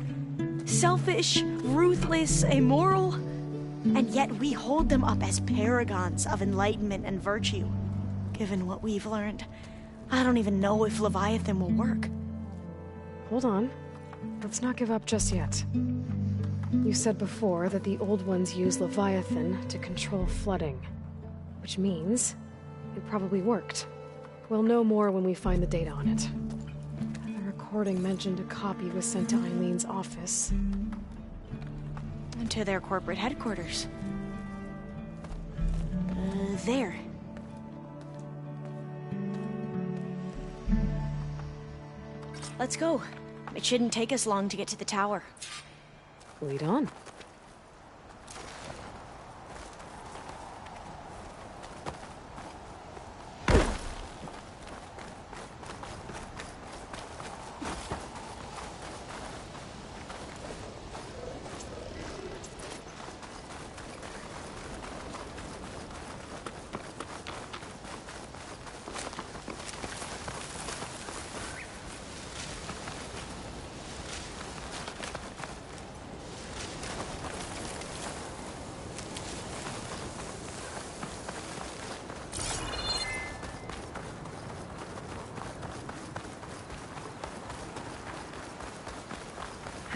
S3: Selfish, ruthless, immoral? And yet we hold them up as paragons of enlightenment and virtue. Given what we've learned, I don't even know if Leviathan will work.
S2: Hold on. Let's not give up just yet. You said before that the old ones use Leviathan to control flooding. Which means it probably worked. We'll know more when we find the data on it. The recording mentioned a copy was sent to Eileen's office.
S3: And to their corporate headquarters. There. Let's go. It shouldn't take us long to get to the tower.
S2: Lead on.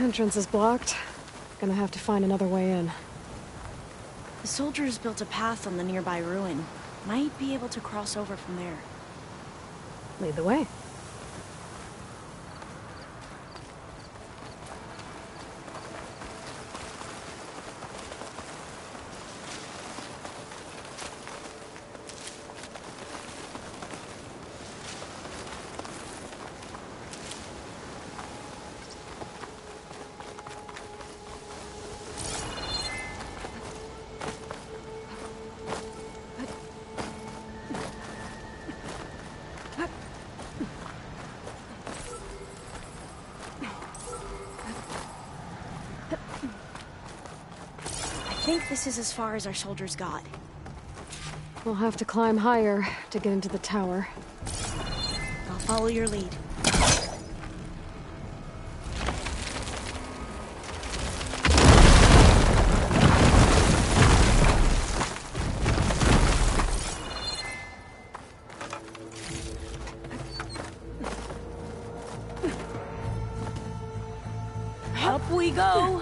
S2: Entrance is blocked. Gonna have to find another way in.
S3: The soldiers built a path on the nearby ruin. Might be able to cross over from there.
S2: Lead the way.
S3: I think this is as far as our soldiers got.
S2: We'll have to climb higher to get into the tower.
S3: I'll follow your lead. Up we go!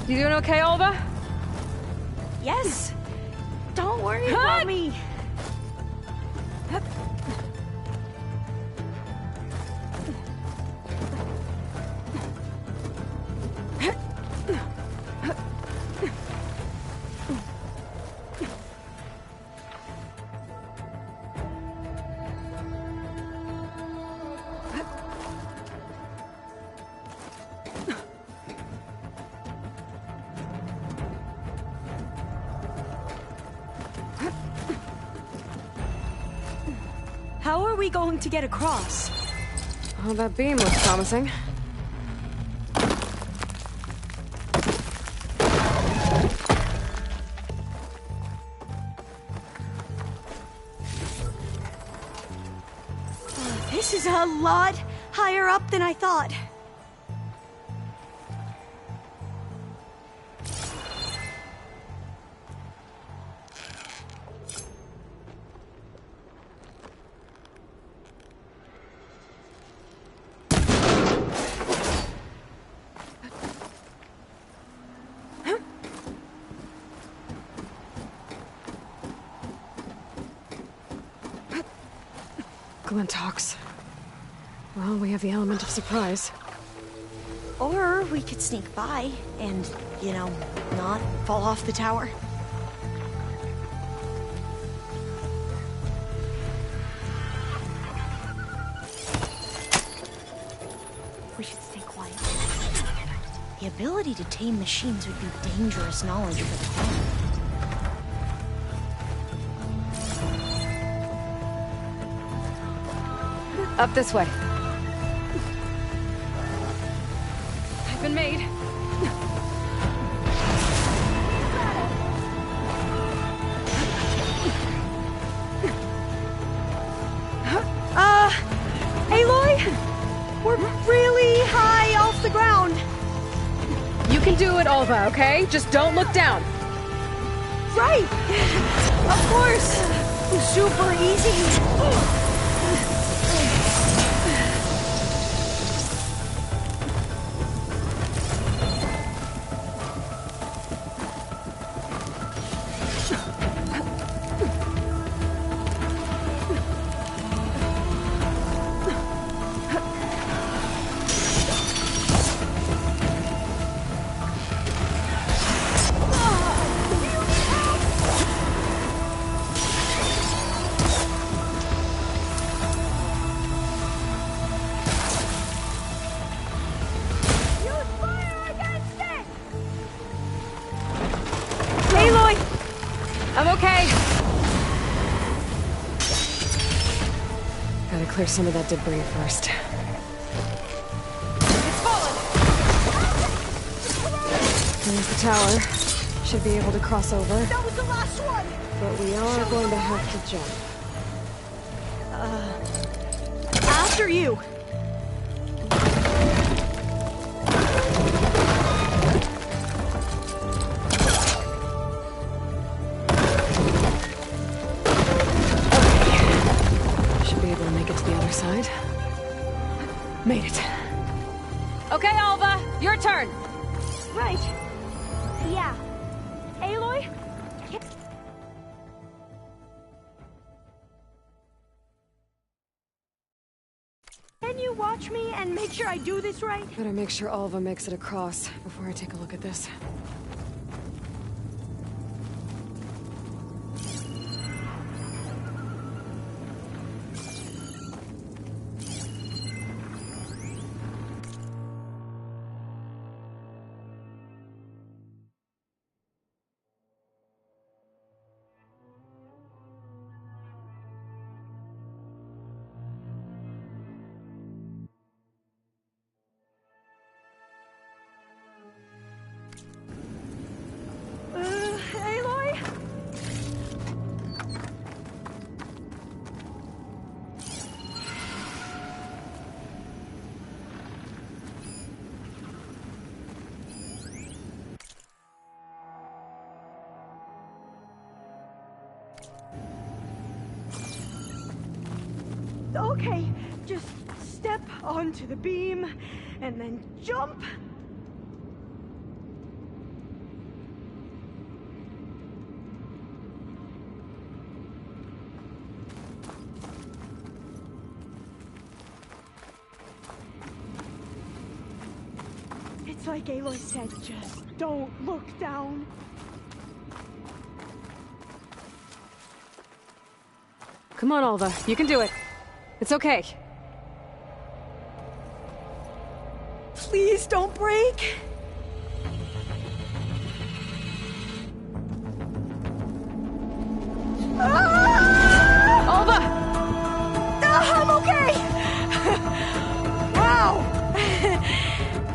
S2: You doing okay, Olva?
S3: Yes! Don't worry about me! How are we going to get across?
S2: Oh, that beam looks promising.
S3: This is a lot higher up than I thought.
S2: Glintox. Well, we have the element of surprise.
S3: Or we could sneak by and, you know, not fall off the tower. We should stay quiet. The ability to tame machines would be dangerous knowledge for the clan.
S2: Up this way. I've been made.
S3: Aloy? We're really high off the ground.
S2: You can do it, Olva, okay? Just don't look down.
S3: Right! Of course! Super easy!
S2: I'm okay. clear some of that debris first. There's the tower. Should be able to cross over.
S3: That was the last one!
S2: But we are going to have to jump.
S3: After you!
S2: Should be able to make it to the other side. Made it.
S17: Okay, Alva, your turn.
S3: Right. Yeah. Aloy? Can you watch me and make sure I do this right?
S2: Better make sure Alva makes it across before I take a look at this.
S3: Aloy? Okay, just step onto the beam and then jump. It's like Aloy said, just don't look down.
S2: Come on, Alva. You can do it. It's okay.
S3: Please don't break.
S2: Alva!
S3: I'm okay! Wow!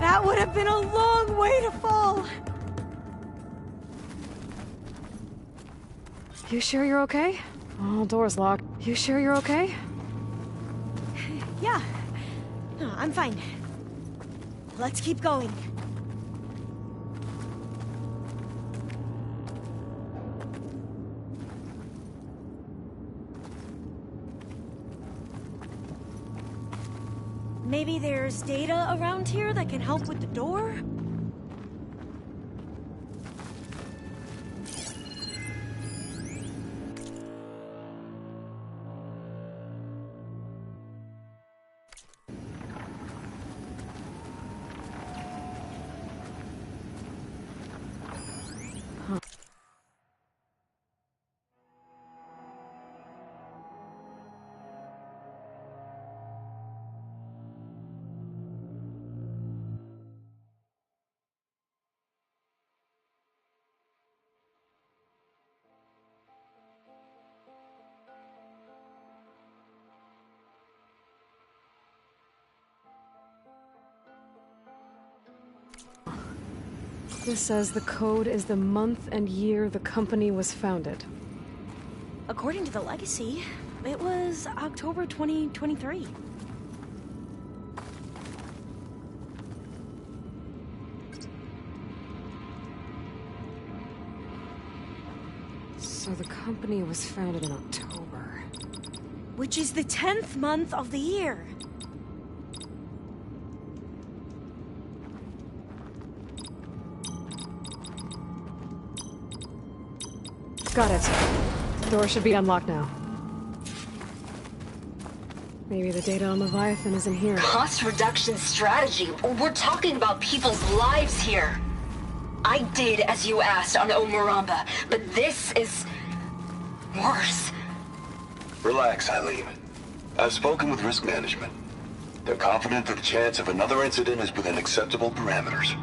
S3: That would have been a long way to fall.
S2: You sure you're okay? Oh, door's locked. You sure you're okay?
S3: Yeah. No, I'm fine. Let's keep going. Maybe there's data around here that can help with the door?
S2: This says the code is the month and year the company was founded.
S3: According to the legacy, it was October 2023.
S2: So the company was founded in October.
S3: Which is the 10th month of the year.
S2: Got it. The door should be unlocked now. Maybe the data on Leviathan is in here.
S20: Cost reduction strategy? We're talking about people's lives here. I did as you asked on Omaramba, but this is worse.
S12: Relax, Eileen. I've spoken with risk management. They're confident that the chance of another incident is within acceptable parameters.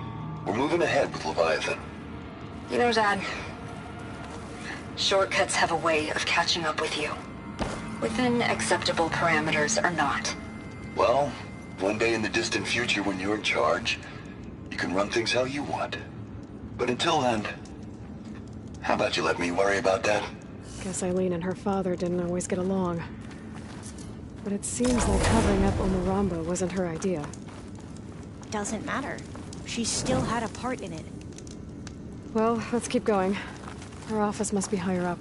S12: We're moving ahead with Leviathan.
S20: You know, Dad, shortcuts have a way of catching up with you. Within acceptable parameters or not?
S12: Well, one day in the distant future when you're in charge, you can run things how you want. But until then, how about you let me worry about that?
S2: Guess Eileen and her father didn't always get along. But it seems like covering up Umurambo wasn't her idea.
S3: Doesn't matter. She still had a part in it.
S2: Well, let's keep going. Her office must be higher up.